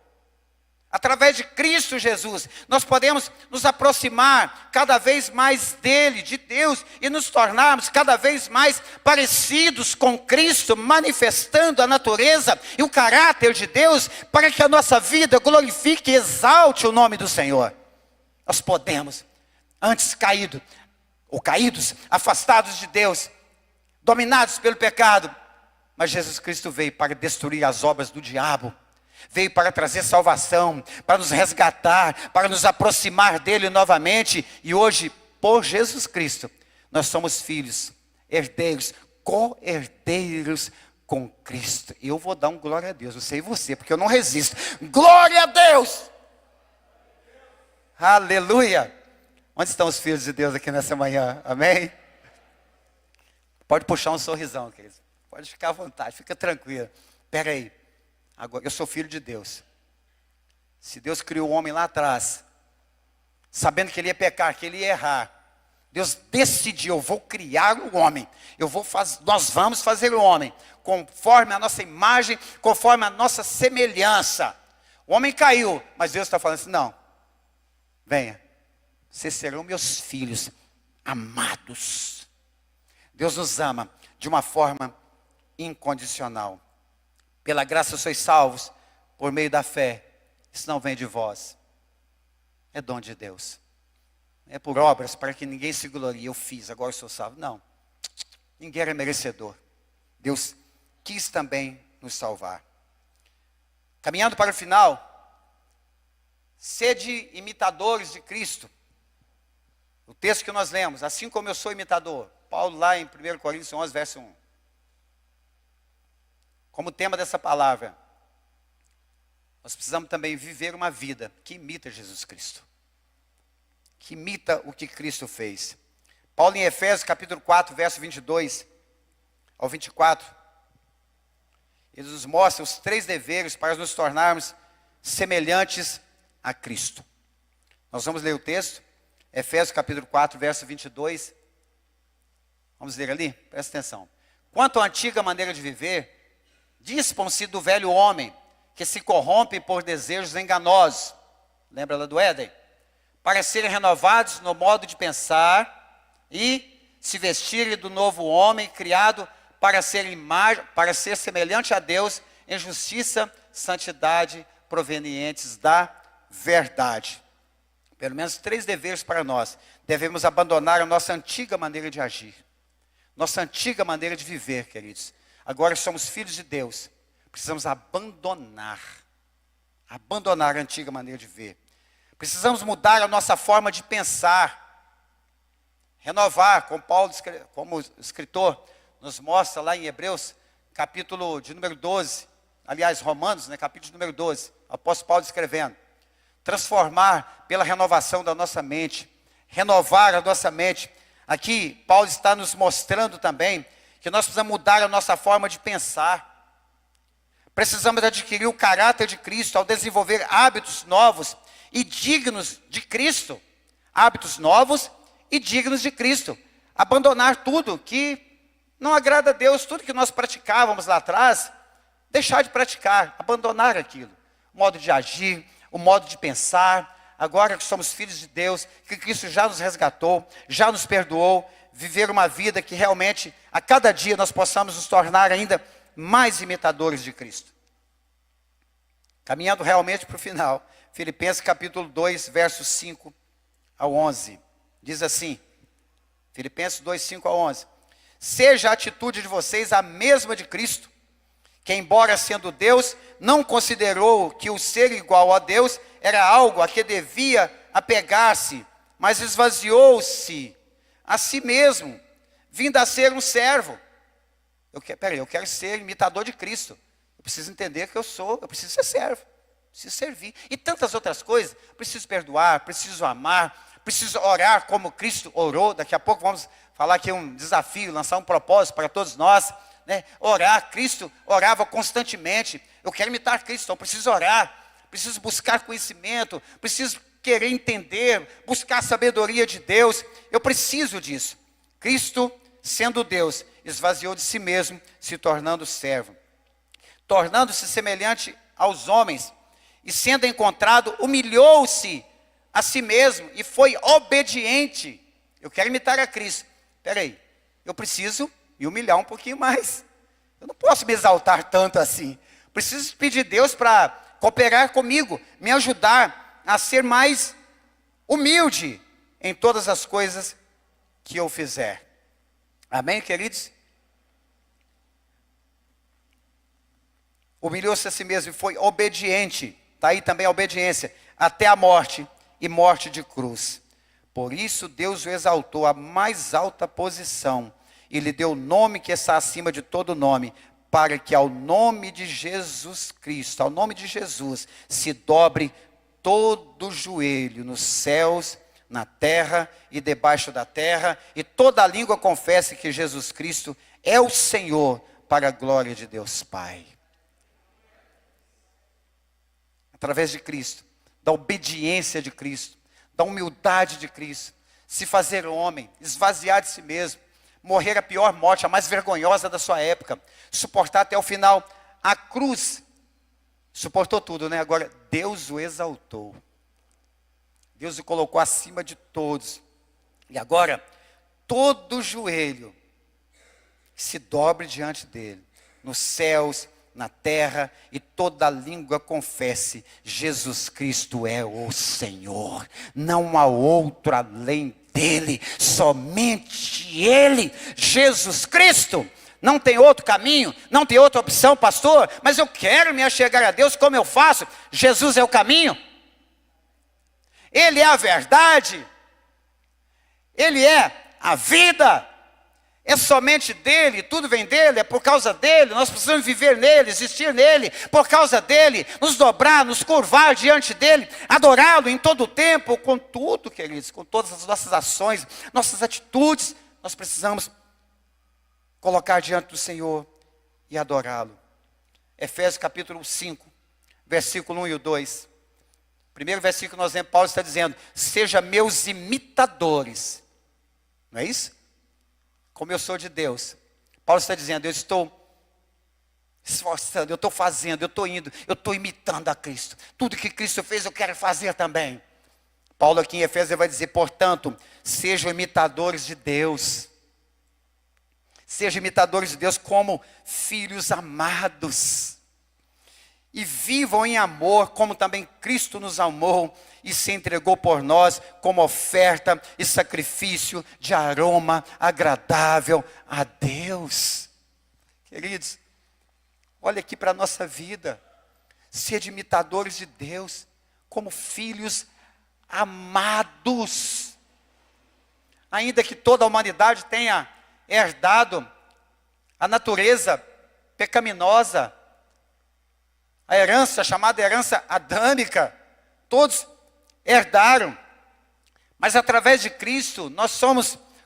Através de Cristo Jesus, nós podemos nos aproximar cada vez mais dele, de Deus, e nos tornarmos cada vez mais parecidos com Cristo, manifestando a natureza e o caráter de Deus, para que a nossa vida glorifique e exalte o nome do Senhor. Nós podemos, antes caídos, afastados de Deus, dominados pelo pecado, mas Jesus Cristo veio para destruir as obras do diabo, veio para trazer salvação, para nos resgatar, para nos aproximar dele novamente. E hoje, por Jesus Cristo, nós somos filhos, herdeiros, co-herdeiros com Cristo. E eu vou dar um glória a Deus, não sei você, porque eu não resisto. Glória a Deus! Aleluia! Onde estão os filhos de Deus aqui nessa manhã? Amém? Pode puxar um sorrisão, queridos. Pode ficar à vontade, fica tranquilo. Espera aí. Agora, eu sou filho de Deus. Se Deus criou o homem lá atrás, sabendo que ele ia pecar, que ele ia errar, Deus decidiu: eu vou criar o homem. Nós vamos fazer o homem conforme a nossa imagem, conforme a nossa semelhança. O homem caiu, mas Deus está falando assim: não, venha, vocês serão meus filhos amados. Deus nos ama de uma forma incondicional. Pela graça sois salvos por meio da fé. Isso não vem de vós, é dom de Deus. É por obras para que ninguém se glorie. Eu fiz, agora eu sou salvo. Não, ninguém era merecedor. Deus quis também nos salvar. Caminhando para o final, sede imitadores de Cristo. O texto que nós lemos: assim como eu sou imitador. Paulo lá em 1 Coríntios 11, verso 1. Como tema dessa palavra, nós precisamos também viver uma vida que imita Jesus Cristo, que imita o que Cristo fez. Paulo em Efésios capítulo 4, verso 22 ao 24, ele nos mostra os 3 deveres para nos tornarmos semelhantes a Cristo. Nós vamos ler o texto, Efésios capítulo 4, verso 22. Vamos ler ali? Presta atenção. Quanto à antiga maneira de viver, dispam-se do velho homem, que se corrompe por desejos enganosos. Lembra lá do Éden? Para serem renovados no modo de pensar e se vestirem do novo homem, criado para ser semelhante a Deus em justiça, santidade, provenientes da verdade. Pelo menos 3 deveres para nós. Devemos abandonar a nossa antiga maneira de agir. Nossa antiga maneira de viver, queridos. Agora somos filhos de Deus. Precisamos abandonar a antiga maneira de viver. Precisamos mudar a nossa forma de pensar. Renovar, como Paulo, como escritor, nos mostra lá em Hebreus, capítulo de número 12. Aliás, Romanos, capítulo de número 12. Apóstolo Paulo escrevendo. Transformar pela renovação da nossa mente. Renovar a nossa mente. Aqui, Paulo está nos mostrando também que nós precisamos mudar a nossa forma de pensar. Precisamos adquirir o caráter de Cristo ao desenvolver hábitos novos e dignos de Cristo. Hábitos novos e dignos de Cristo. Abandonar tudo que não agrada a Deus, tudo que nós praticávamos lá atrás, deixar de praticar, abandonar aquilo. O modo de agir, o modo de pensar. Agora que somos filhos de Deus, que Cristo já nos resgatou, já nos perdoou, viver uma vida que realmente, a cada dia, nós possamos nos tornar ainda mais imitadores de Cristo. Caminhando realmente para o final, Filipenses capítulo 2, versos 5 ao 11. Diz assim, Filipenses 2, 5 ao 11. Seja a atitude de vocês a mesma de Cristo, que embora sendo Deus, não considerou que o ser igual a Deus era algo a que devia apegar-se, mas esvaziou-se a si mesmo, vindo a ser um servo. Eu quero ser imitador de Cristo. Eu preciso entender que eu preciso ser servo, preciso servir. E tantas outras coisas, preciso perdoar, preciso amar, preciso orar como Cristo orou. Daqui a pouco vamos falar aqui um desafio, lançar um propósito para todos nós. Orar, Cristo orava constantemente. Eu quero imitar Cristo, então preciso orar. Preciso buscar conhecimento, preciso querer entender, buscar a sabedoria de Deus. Eu preciso disso. Cristo, sendo Deus, esvaziou de si mesmo, se tornando servo. Tornando-se semelhante aos homens, e sendo encontrado, humilhou-se a si mesmo e foi obediente. Eu quero imitar a Cristo. Eu preciso me humilhar um pouquinho mais. Eu não posso me exaltar tanto assim. Preciso pedir a Deus para cooperar comigo, me ajudar a ser mais humilde em todas as coisas que eu fizer. Amém, queridos? Humilhou-se a si mesmo e foi obediente. Está aí também a obediência, até a morte e morte de cruz. Por isso Deus o exaltou à mais alta posição e lhe deu o nome que está acima de todo nome, para que ao nome de Jesus Cristo, ao nome de Jesus, se dobre todo o joelho nos céus, na terra e debaixo da terra, e toda a língua confesse que Jesus Cristo é o Senhor, para a glória de Deus Pai. Através de Cristo, da obediência de Cristo, da humildade de Cristo, se fazer homem, esvaziar de si mesmo, morrer a pior morte, a mais vergonhosa da sua época, suportar até o final a cruz, suportou tudo, Agora, Deus o exaltou, Deus o colocou acima de todos, e agora, todo joelho se dobre diante dele, nos céus, na terra, e toda língua confesse, Jesus Cristo é o Senhor, não há outro além dele, somente ele, Jesus Cristo. Não tem outro caminho, não tem outra opção, pastor, mas eu quero me achegar a Deus, como eu faço? Jesus é o caminho, ele é a verdade, ele é a vida, é somente dele, tudo vem dele, é por causa dele, nós precisamos viver nele, existir nele, por causa dele, nos dobrar, nos curvar diante dele, adorá-lo em todo o tempo, com tudo, queridos, com todas as nossas ações, nossas atitudes, nós precisamos colocar diante do Senhor e adorá-lo. Efésios capítulo 5, versículo 1 e 2. Primeiro versículo que nós lemos, Paulo está dizendo: seja meus imitadores. Não é isso? Como eu sou de Deus. Paulo está dizendo: eu estou esforçando, eu estou fazendo, eu estou indo, eu estou imitando a Cristo. Tudo que Cristo fez eu quero fazer também. Paulo aqui em Efésios vai dizer: portanto, sejam imitadores de Deus. Sejam imitadores de Deus como filhos amados. E vivam em amor, como também Cristo nos amou e se entregou por nós como oferta e sacrifício de aroma agradável a Deus. Queridos, olha aqui para a nossa vida. Sede imitadores de Deus como filhos amados. Ainda que toda a humanidade tenha herdado a natureza pecaminosa, a herança chamada herança adâmica, todos herdaram, mas através de Cristo nós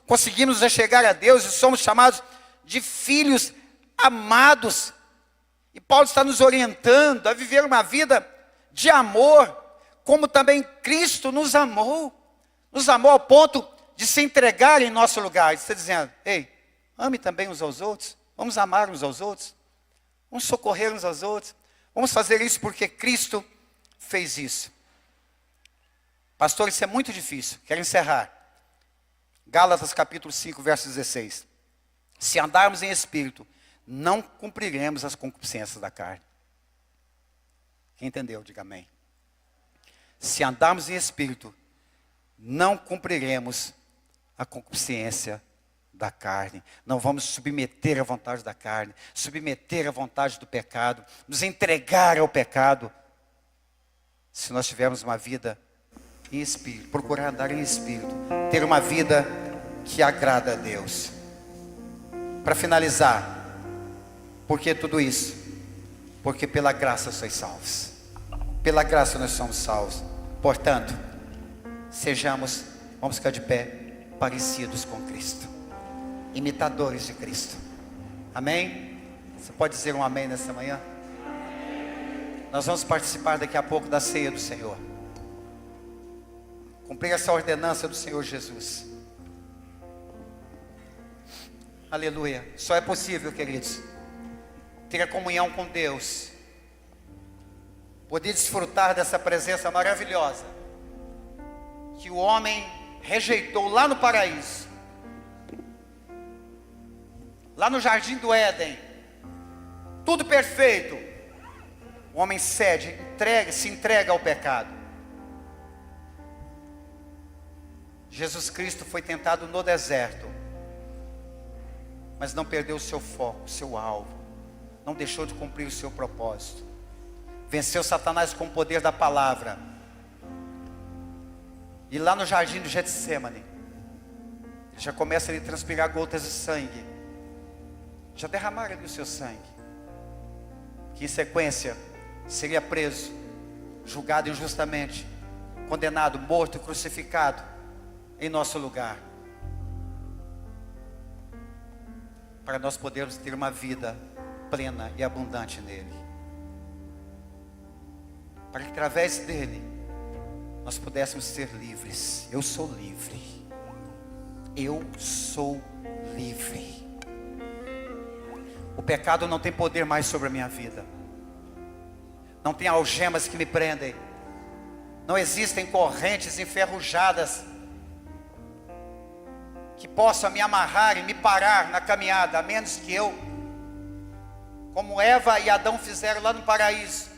conseguimos chegar a Deus e somos chamados de filhos amados. E Paulo está nos orientando a viver uma vida de amor, como também Cristo nos amou ao ponto de se entregar em nosso lugar. Ele está dizendo: ei, ame também uns aos outros, vamos amar uns aos outros, vamos socorrer uns aos outros, vamos fazer isso porque Cristo fez isso. Pastor, isso é muito difícil. Quero encerrar. Gálatas capítulo 5, verso 16. Se andarmos em espírito, não cumpriremos as concupiscências da carne. Quem entendeu, diga amém. Se andarmos em espírito, não cumpriremos a concupiscência da carne. Não vamos submeter à vontade da carne, submeter à vontade do pecado, nos entregar ao pecado. Se nós tivermos uma vida em espírito, procurar andar em espírito, ter uma vida que agrada a Deus. Para finalizar, por que tudo isso? Porque pela graça sois salvos. Pela graça nós somos salvos. Portanto, vamos ficar de pé, parecidos com Cristo, imitadores de Cristo. Amém? Você pode dizer um amém nessa manhã? Nós vamos participar daqui a pouco da ceia do Senhor. Cumprir essa ordenança do Senhor Jesus. Aleluia. Só é possível, queridos, ter a comunhão com Deus, poder desfrutar dessa presença maravilhosa que o homem rejeitou lá no paraíso, lá no jardim do Éden, tudo perfeito. O homem se entrega ao pecado. Jesus Cristo foi tentado no deserto, mas não perdeu o seu foco, o seu alvo, não deixou de cumprir o seu propósito. Venceu Satanás com o poder da palavra. E lá no jardim do Getsemane, já começa a lhe transpirar gotas de sangue. Já derramaram ali o seu sangue, que em sequência seria preso, julgado injustamente, condenado, morto, crucificado em nosso lugar, para nós podermos ter uma vida plena e abundante nele, para que através dele nós pudéssemos ser livres. Eu sou livre. Eu sou livre. O pecado não tem poder mais sobre a minha vida. Não tem algemas que me prendem. Não existem correntes enferrujadas que possam me amarrar e me parar na caminhada, a menos que eu, como Eva e Adão fizeram lá no paraíso,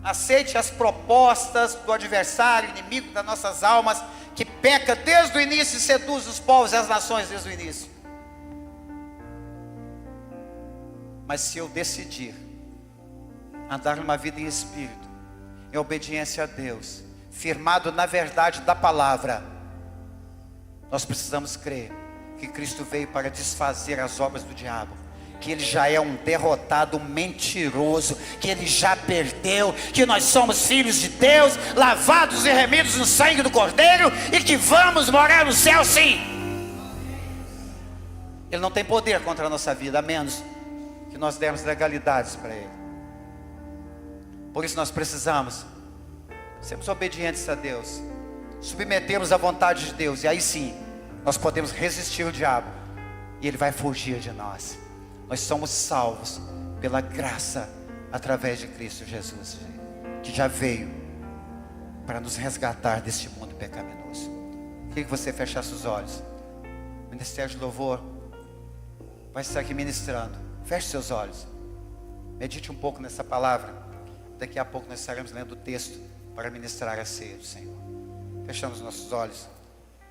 aceite as propostas do adversário, inimigo das nossas almas, que peca desde o início e seduz os povos e as nações desde o início. Mas se eu decidir andar numa vida em espírito, em obediência a Deus, firmado na verdade da palavra, nós precisamos crer que Cristo veio para desfazer as obras do diabo, que ele já é um derrotado mentiroso, que ele já perdeu, que nós somos filhos de Deus, lavados e remidos no sangue do Cordeiro, e que vamos morar no céu sim. Ele não tem poder contra a nossa vida, a menos que nós dermos legalidades para ele. Por isso nós precisamos sermos obedientes a Deus, submetemos à vontade de Deus, e aí sim, nós podemos resistir o diabo, e ele vai fugir de nós. Nós somos salvos pela graça, através de Cristo Jesus, que já veio para nos resgatar deste mundo pecaminoso. Queria que você fechasse os olhos. O Ministério de Louvor vai estar aqui ministrando. Feche seus olhos. Medite um pouco nessa palavra. Daqui a pouco nós estaremos lendo o texto para ministrar a ceia do Senhor. Fechamos nossos olhos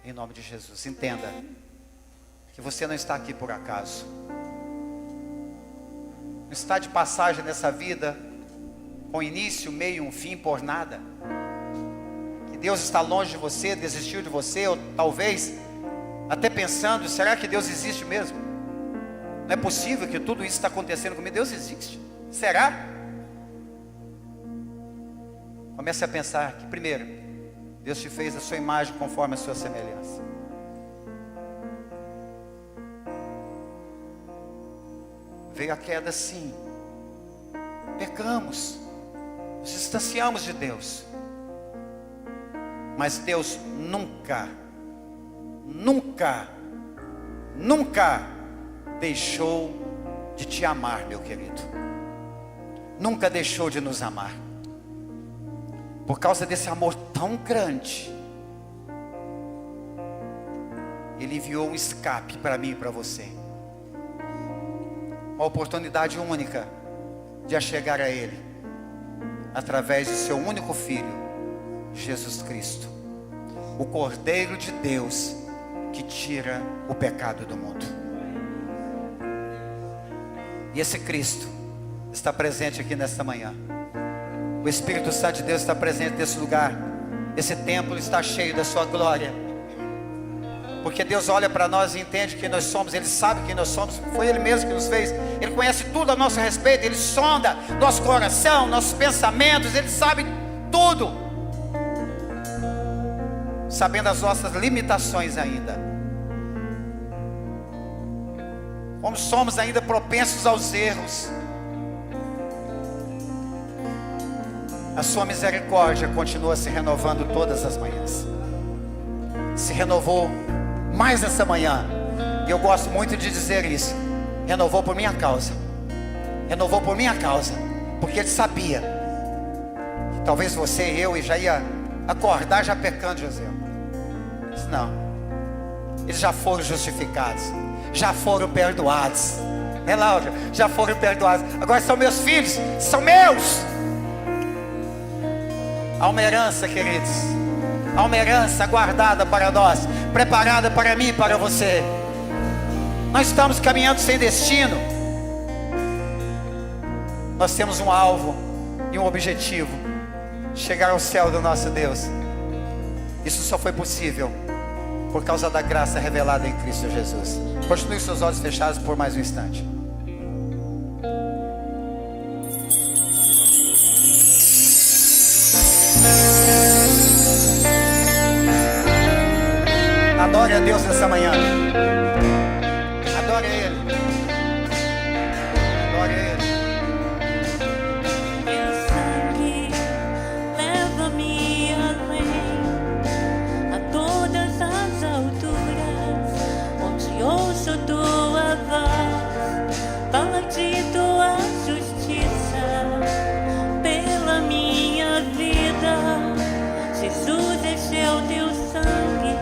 em nome de Jesus. Entenda que você não está aqui por acaso. Não está de passagem nessa vida, com início, meio e um fim por nada. Que Deus está longe de você, desistiu de você, ou talvez até pensando, será que Deus existe mesmo? Não é possível que tudo isso está acontecendo comigo. Deus existe? Será? Comece a pensar que primeiro, Deus te fez a sua imagem conforme a sua semelhança. Veio a queda sim. Pecamos. Nos distanciamos de Deus. Mas Deus nunca deixou de te amar, meu querido. Nunca deixou de nos amar. Por causa desse amor tão grande, Ele enviou um escape para mim e para você. Uma oportunidade única de chegar a Ele, através de seu único Filho, Jesus Cristo, o Cordeiro de Deus, que tira o pecado do mundo. E esse Cristo está presente aqui nesta manhã. O Espírito Santo de Deus está presente nesse lugar. Esse templo está cheio da sua glória. Porque Deus olha para nós e entende quem nós somos. Ele sabe quem nós somos. Foi Ele mesmo que nos fez. Ele conhece tudo a nosso respeito. Ele sonda nosso coração, nossos pensamentos. Ele sabe tudo, sabendo as nossas limitações ainda. Como somos ainda propensos aos erros. A sua misericórdia continua se renovando todas as manhãs. Se renovou mais essa manhã. E eu gosto muito de dizer isso. Renovou por minha causa. Renovou por minha causa. Porque Ele sabia que talvez você e eu já ia acordar já pecando, José. Disse, não. Eles já foram justificados. Já foram perdoados. Né, Laura? Já foram perdoados. Agora são meus filhos. São meus. Há uma herança, queridos. Há uma herança guardada para nós, preparada para mim e para você. Nós estamos caminhando sem destino. Nós temos um alvo e um objetivo: chegar ao céu do nosso Deus. Isso só foi possível por causa da graça revelada em Cristo Jesus. Continue seus olhos fechados por mais um instante. Adore a Deus nessa manhã. Adore a Ele. Adore a Ele. Teu sangue leva-me além, a todas as alturas, onde ouço tua voz, fala de tua justiça pela minha vida. Jesus, encheu teu sangue.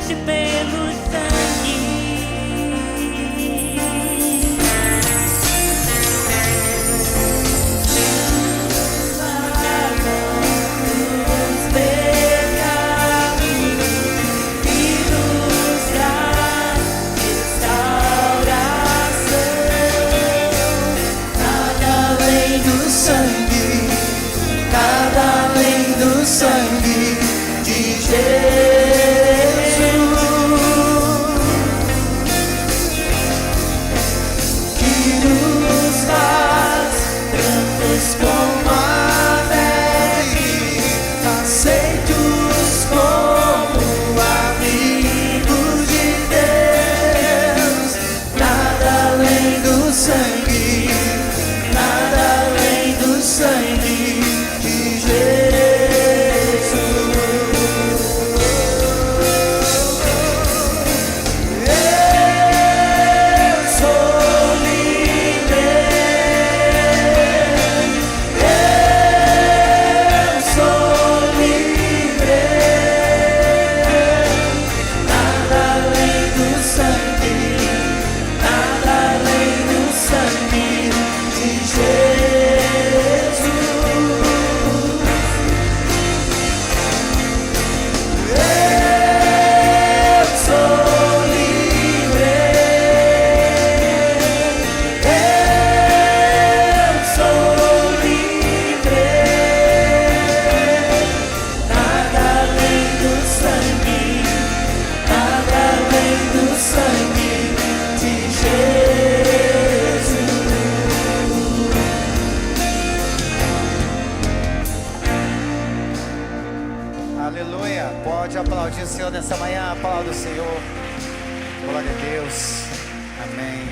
privilégio pelo sangue. Sangue de Jesus que nos faz brancos como a neve, aceitos como amigos de Deus. Nada além do sangue, nada além do sangue de Jesus. Aleluia. Pode aplaudir o Senhor nessa manhã. Aplauda o Senhor. Glória a Deus. Amém.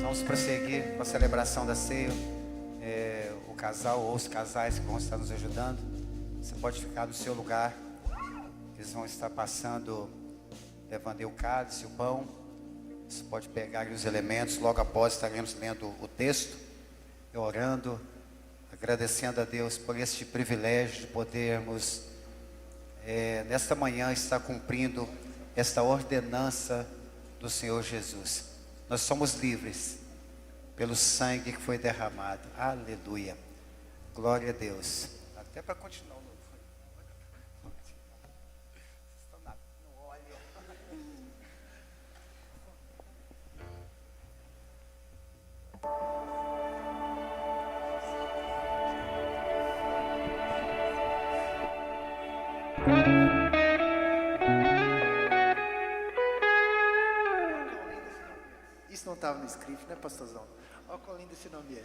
Vamos prosseguir com a celebração da ceia. O casal ou os casais que vão estar nos ajudando, você pode ficar no seu lugar. Eles vão estar passando, levando o cálice, o pão. Você pode pegar os elementos. Logo após estaremos lendo o texto e orando, agradecendo a Deus por este privilégio de podermos nesta manhã estar cumprindo esta ordenança do Senhor Jesus. Nós somos livres pelo sangue que foi derramado. Aleluia. Glória a Deus. Até para continuar o Isso não estava no script, né, pastorzão? Olha quão lindo esse nome é.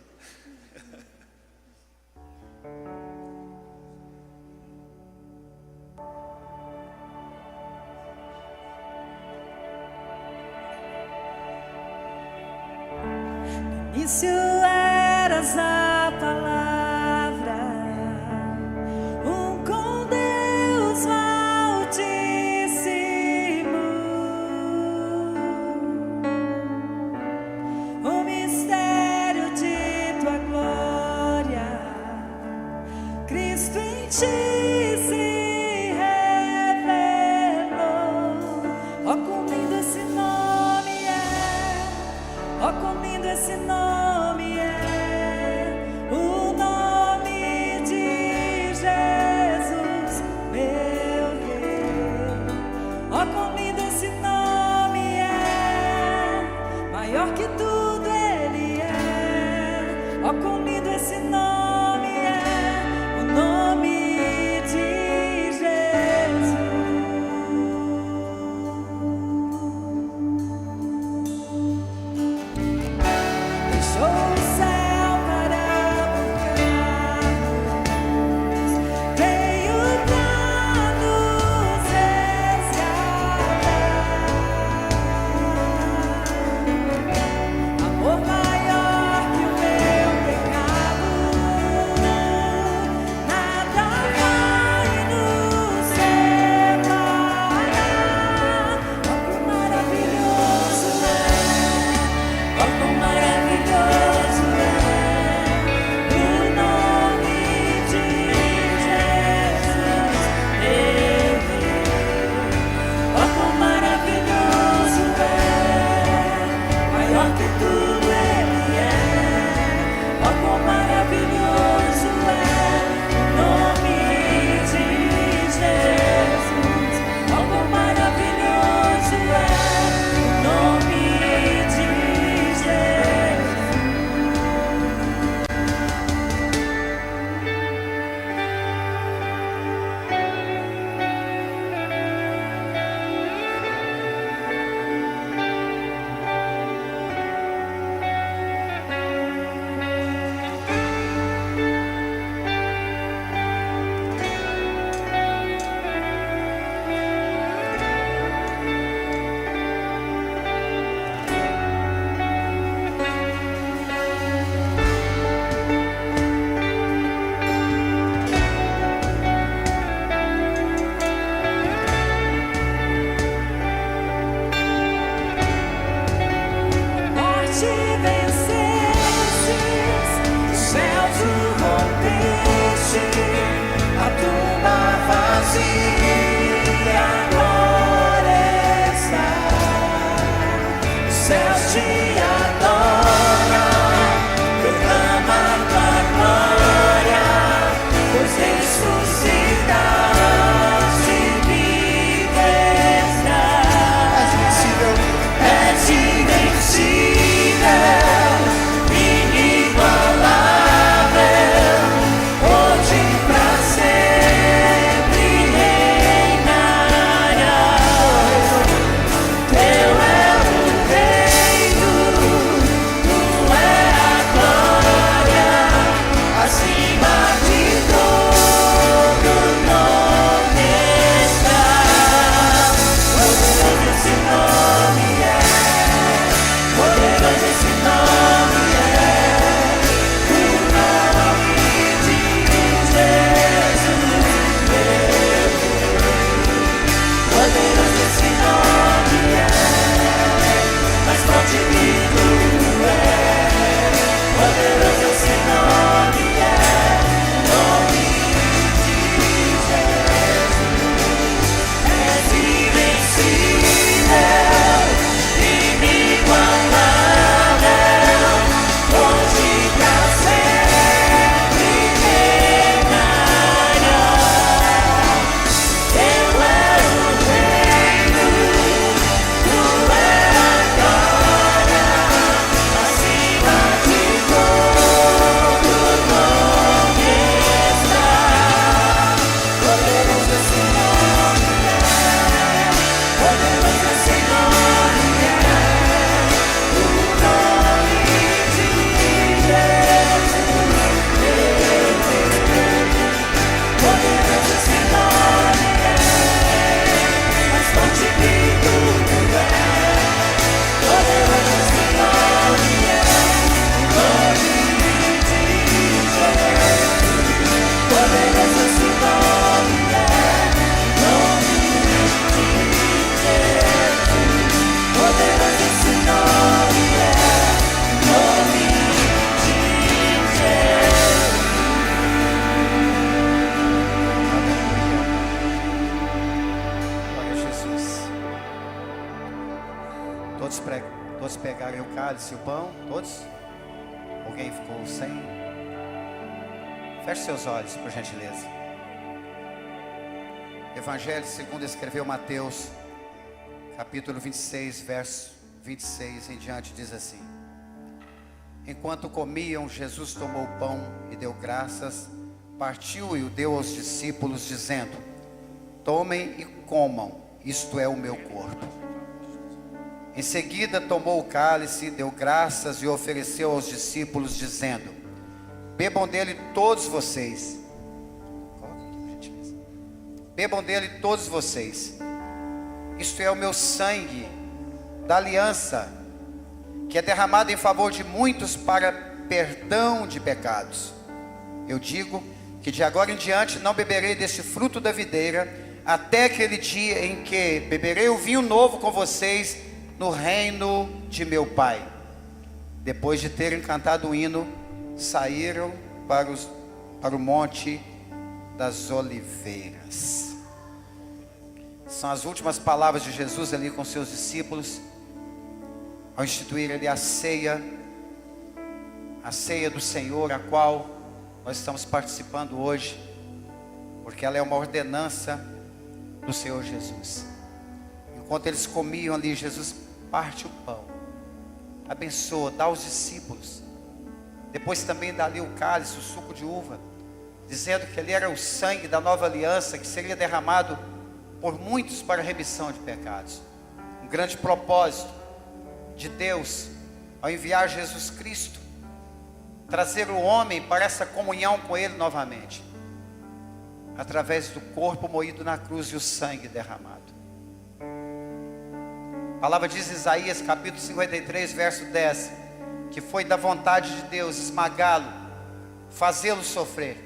No início eras a palavra, com Deus Altíssimo. O mistério de tua glória, Cristo em ti se revelou. Ó, quão lindo esse nome é! Ó, quão lindo esse nome é! O nome de Jesus, meu Rei. Ó, quão lindo esse nome é! Maior que tudo Ele é. Ó, quão lindo esse nome é! O nome todos pegarem o cálice e o pão? Todos? Alguém ficou sem? Feche seus olhos, por gentileza. Evangelho segundo escreveu Mateus, capítulo 26, verso 26 em diante, diz assim: enquanto comiam, Jesus tomou o pão e deu graças, partiu e o deu aos discípulos, dizendo: tomem e comam, isto é o meu corpo. Em seguida tomou o cálice, deu graças e ofereceu aos discípulos, dizendo: bebam dele todos vocês. Bebam dele todos vocês. Isto é o meu sangue da aliança, que é derramado em favor de muitos para perdão de pecados. Eu digo que de agora em diante não beberei deste fruto da videira, até aquele dia em que beberei o vinho novo com vocês no reino de meu Pai. Depois de terem cantado o hino, saíram para o Monte das Oliveiras. São as últimas palavras de Jesus ali com seus discípulos, ao instituir ali a ceia do Senhor, a qual nós estamos participando hoje, porque ela é uma ordenança do Senhor Jesus. Enquanto eles comiam ali, Jesus parte o pão, abençoa, dá aos discípulos. Depois também dá ali o cálice, o suco de uva, dizendo que ali era o sangue da nova aliança, que seria derramado por muitos para a remissão de pecados. Um grande propósito de Deus, ao enviar Jesus Cristo, trazer o homem para essa comunhão com Ele novamente, através do corpo moído na cruz e o sangue derramado. A palavra diz em Isaías capítulo 53, verso 10, que foi da vontade de Deus esmagá-lo, fazê-lo sofrer.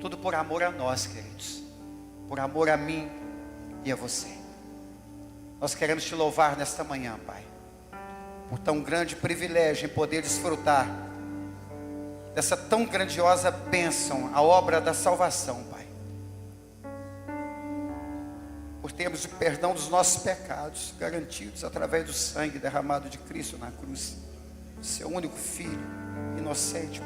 Tudo por amor a nós, queridos, por amor a mim e a você. Nós queremos te louvar nesta manhã, Pai, por tão grande privilégio em poder desfrutar dessa tão grandiosa bênção, a obra da salvação, Pai. Por termos o perdão dos nossos pecados garantidos através do sangue derramado de Cristo na cruz, seu único Filho, inocente,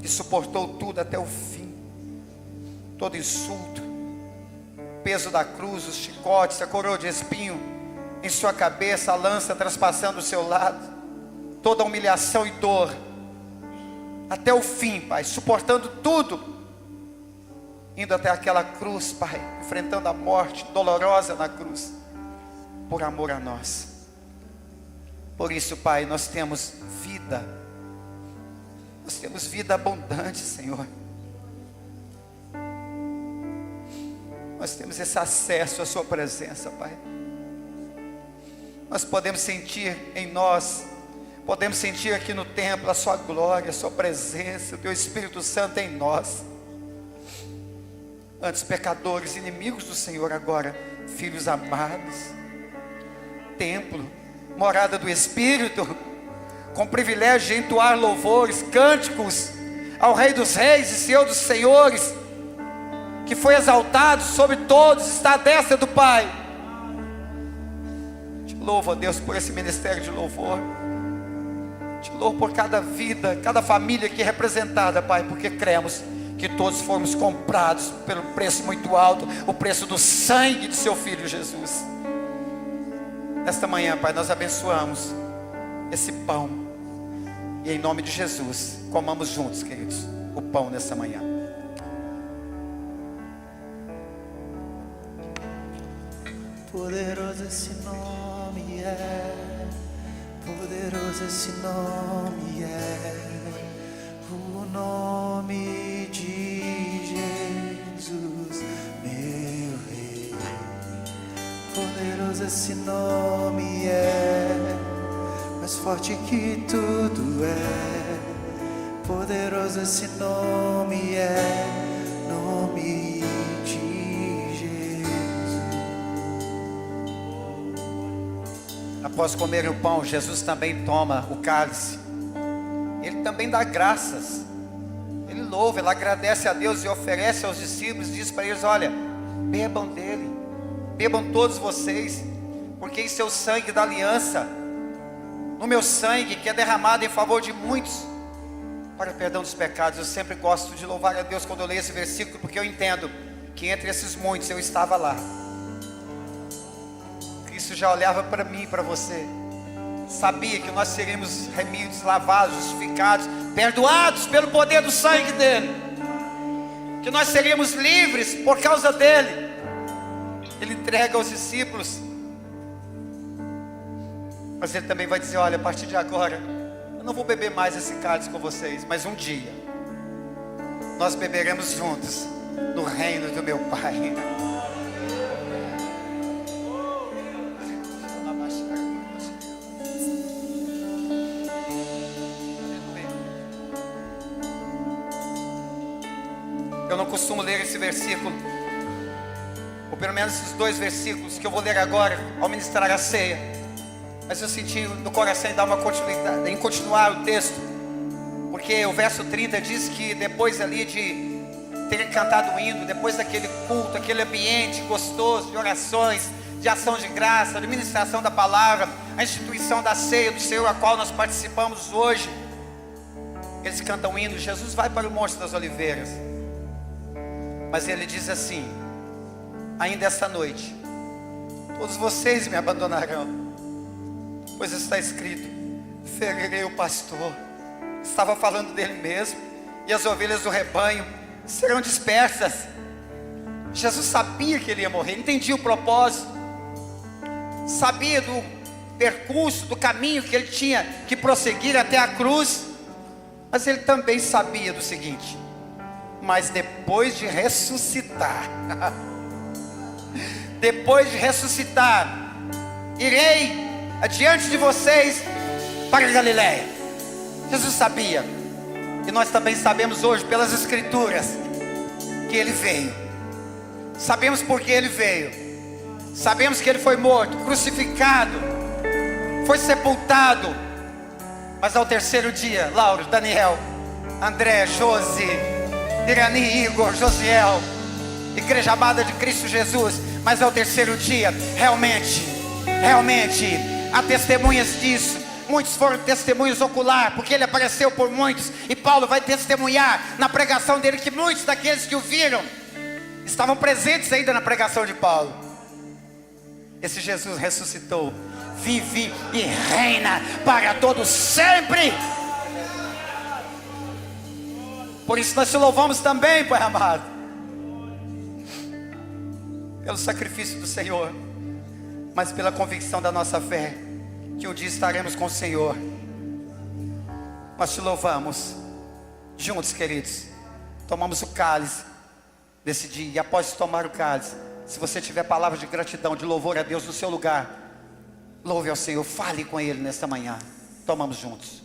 que suportou tudo até o fim, todo insulto, peso da cruz, os chicotes, a coroa de espinho em sua cabeça, a lança transpassando o seu lado, toda a humilhação e dor, até o fim, Pai, suportando tudo, indo até aquela cruz, Pai, enfrentando a morte dolorosa na cruz, por amor a nós. Por isso, Pai, nós temos vida abundante, Senhor. Nós temos esse acesso à sua presença, Pai. Nós podemos sentir em nós, podemos sentir aqui no templo a sua glória, a sua presença, o teu Espírito Santo em nós. Antes pecadores, inimigos do Senhor, agora filhos amados, templo, morada do Espírito, com privilégio de entoar louvores, cânticos ao Rei dos Reis e Senhor dos Senhores, que foi exaltado sobre todos, está à destra do Pai. Te louvo, ó Deus, por esse ministério de louvor. Te louvo por cada vida, cada família aqui representada, Pai, porque cremos que todos fomos comprados pelo preço muito alto, o preço do sangue de seu Filho Jesus. Nesta manhã, Pai, nós abençoamos esse pão, e em nome de Jesus, comamos juntos, queridos, o pão nessa manhã. Poderoso esse nome é, poderoso esse nome é, o nome de Jesus, meu Rei. Poderoso esse nome é, mais forte que tudo é. Poderoso esse nome é, nome de Jesus. Após comer o pão, Jesus também toma o cálice. Ele também dá graças. Ele louva, ele agradece a Deus e oferece aos discípulos, diz para eles: olha, bebam dele, bebam todos vocês, porque isso é o sangue da aliança, no meu sangue que é derramado em favor de muitos, para o perdão dos pecados. Eu sempre gosto de louvar a Deus quando eu leio esse versículo, porque eu entendo que entre esses muitos eu estava lá. Cristo já olhava para mim e para você, sabia que nós seríamos remidos, lavados, justificados, perdoados pelo poder do sangue dele, que nós seríamos livres por causa dele. Ele entrega aos discípulos, mas ele também vai dizer: olha, a partir de agora eu não vou beber mais esse cálice com vocês, mas um dia nós beberemos juntos no reino do meu Pai. Eu não costumo ler esse versículo, ou pelo menos esses 2 versículos que eu vou ler agora ao ministrar a ceia, mas eu senti no coração em dar uma continuidade, em continuar o texto, porque o verso 30 diz que depois ali de ter cantado o hino, depois daquele culto, aquele ambiente gostoso de orações, de ação de graça, de ministração da palavra, a instituição da ceia do Senhor, a qual nós participamos hoje, eles cantam o hino, Jesus vai para o Monte das Oliveiras, mas ele diz assim: ainda esta noite todos vocês me abandonarão, pois está escrito: ferirei o pastor. Estava falando dele mesmo, e as ovelhas do rebanho serão dispersas. Jesus sabia que ele ia morrer, entendia o propósito, sabia do percurso, do caminho que ele tinha que prosseguir até a cruz, mas ele também sabia do seguinte: mas depois de ressuscitar, depois de ressuscitar, irei adiante de vocês para a Galileia. Jesus sabia, e nós também sabemos hoje pelas Escrituras, que ele veio. Sabemos por que ele veio. Sabemos que ele foi morto, crucificado, foi sepultado, mas ao terceiro dia, Lauro, Daniel, André, Josi, Irani, Igor, Josiel, Igreja Amada de Cristo Jesus, mas ao terceiro dia, realmente, há testemunhas disso. Muitos foram testemunhos ocular, porque ele apareceu por muitos, e Paulo vai testemunhar na pregação dele que muitos daqueles que o viram estavam presentes ainda na pregação de Paulo. Esse Jesus ressuscitou, vive e reina para todos sempre. Por isso nós te louvamos também, Pai amado, pelo sacrifício do Senhor, mas pela convicção da nossa fé, que um dia estaremos com o Senhor. Nós te louvamos. Juntos, queridos, tomamos o cálice desse dia, e após tomar o cálice, se você tiver palavras de gratidão, de louvor a Deus no seu lugar, louve ao Senhor, fale com Ele nesta manhã. Tomamos juntos.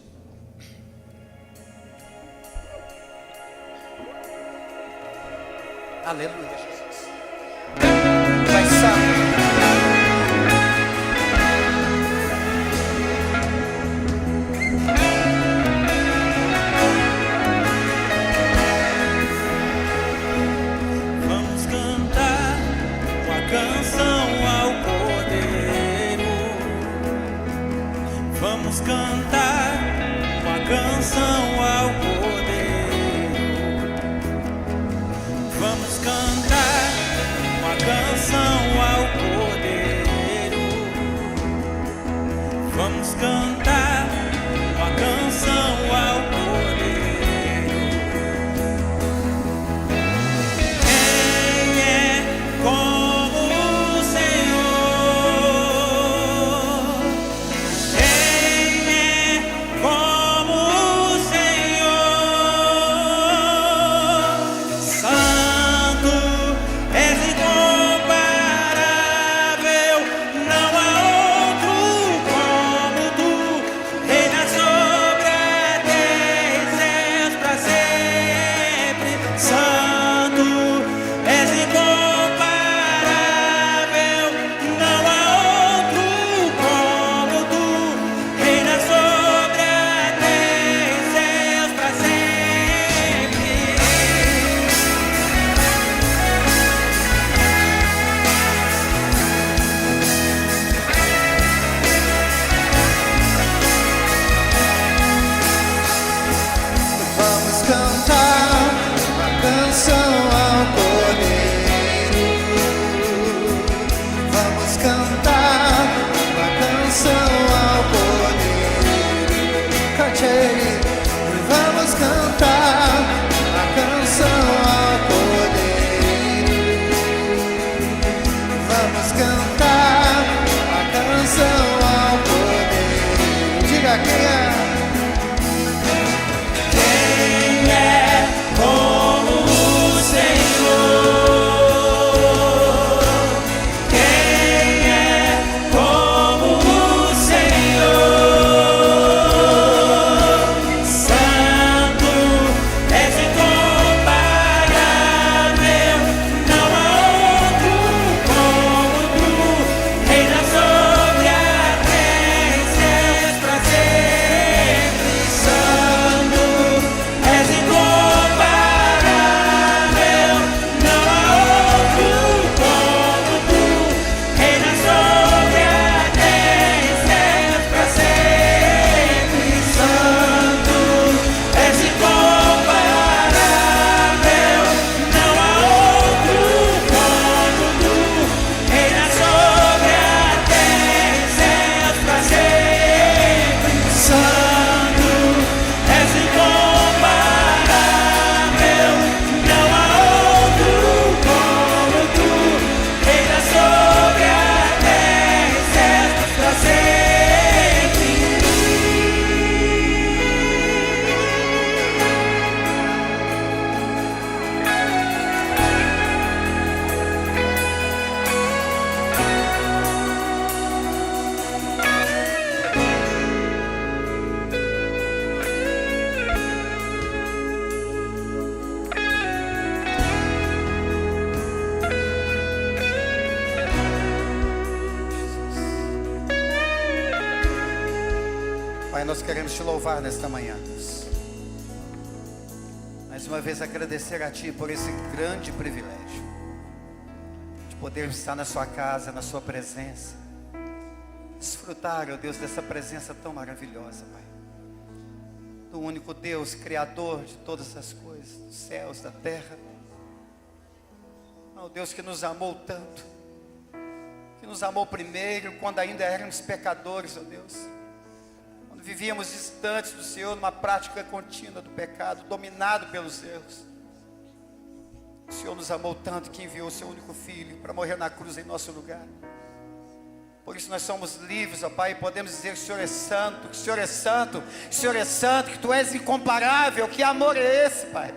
Aleluia, Jesus. Pai Santo, vamos cantar uma canção ao Cordeiro. Vamos cantar uma canção ao Cordeiro. Vamos cantar uma canção ao Cordeiro. Vamos cantar uma canção ao Cordeiro. Quem é como o Senhor? Quem é como o Senhor? Pai, nós queremos te louvar nesta manhã, Deus. Mais uma vez agradecer a Ti por esse grande privilégio de poder estar na Sua casa, na Sua presença. Desfrutar, ó Deus, dessa presença tão maravilhosa, Pai. Do único Deus, Criador de todas as coisas, dos céus, da terra. Ó Deus que nos amou tanto, que nos amou primeiro, quando ainda éramos pecadores, ó Deus. Quando vivíamos distantes do Senhor, numa prática contínua do pecado, dominado pelos erros. O Senhor nos amou tanto que enviou o Seu único Filho para morrer na cruz em nosso lugar. Por isso nós somos livres, ó Pai, e podemos dizer que o Senhor é santo, que o Senhor é santo, que o Senhor é santo, que Tu és incomparável. Que amor é esse, Pai?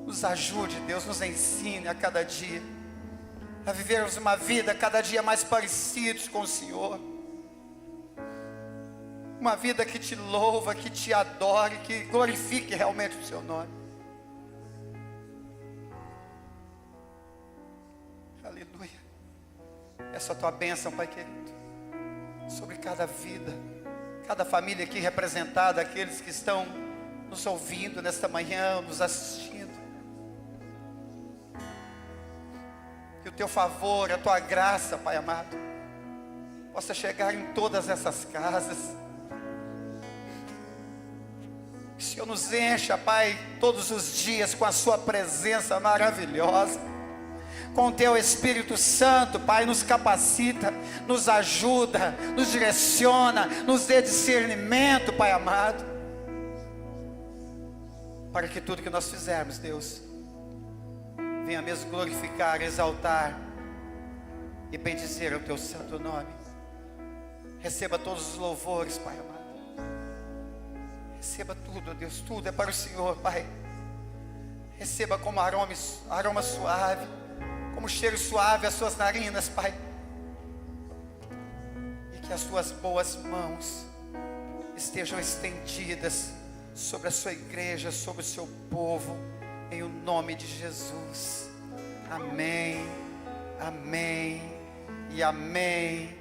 Nos ajude, Deus, nos ensine a cada dia a vivermos uma vida cada dia mais parecidos com o Senhor. Uma vida que Te louva, que Te adore, que glorifique realmente o Seu nome. Aleluia. Essa Tua bênção, Pai querido, sobre cada vida, cada família aqui representada, aqueles que estão nos ouvindo nesta manhã, nos assistindo. Que o Teu favor, a Tua graça, Pai amado, possa chegar em todas essas casas. Que o Senhor nos encha, Pai, todos os dias com a Sua presença maravilhosa, com o Teu Espírito Santo, Pai, nos capacita, nos ajuda, nos direciona, nos dê discernimento, Pai amado, para que tudo que nós fizermos, Deus, venha mesmo glorificar, exaltar e bendizer o Teu santo nome. Receba todos os louvores, Pai amado. Receba tudo, Deus, tudo é para o Senhor, Pai. Receba como aroma suave, como cheiro suave as Suas narinas, Pai. E que as Tuas boas mãos estejam estendidas sobre a Sua igreja, sobre o Seu povo, em o nome de Jesus. Amém, amém e amém.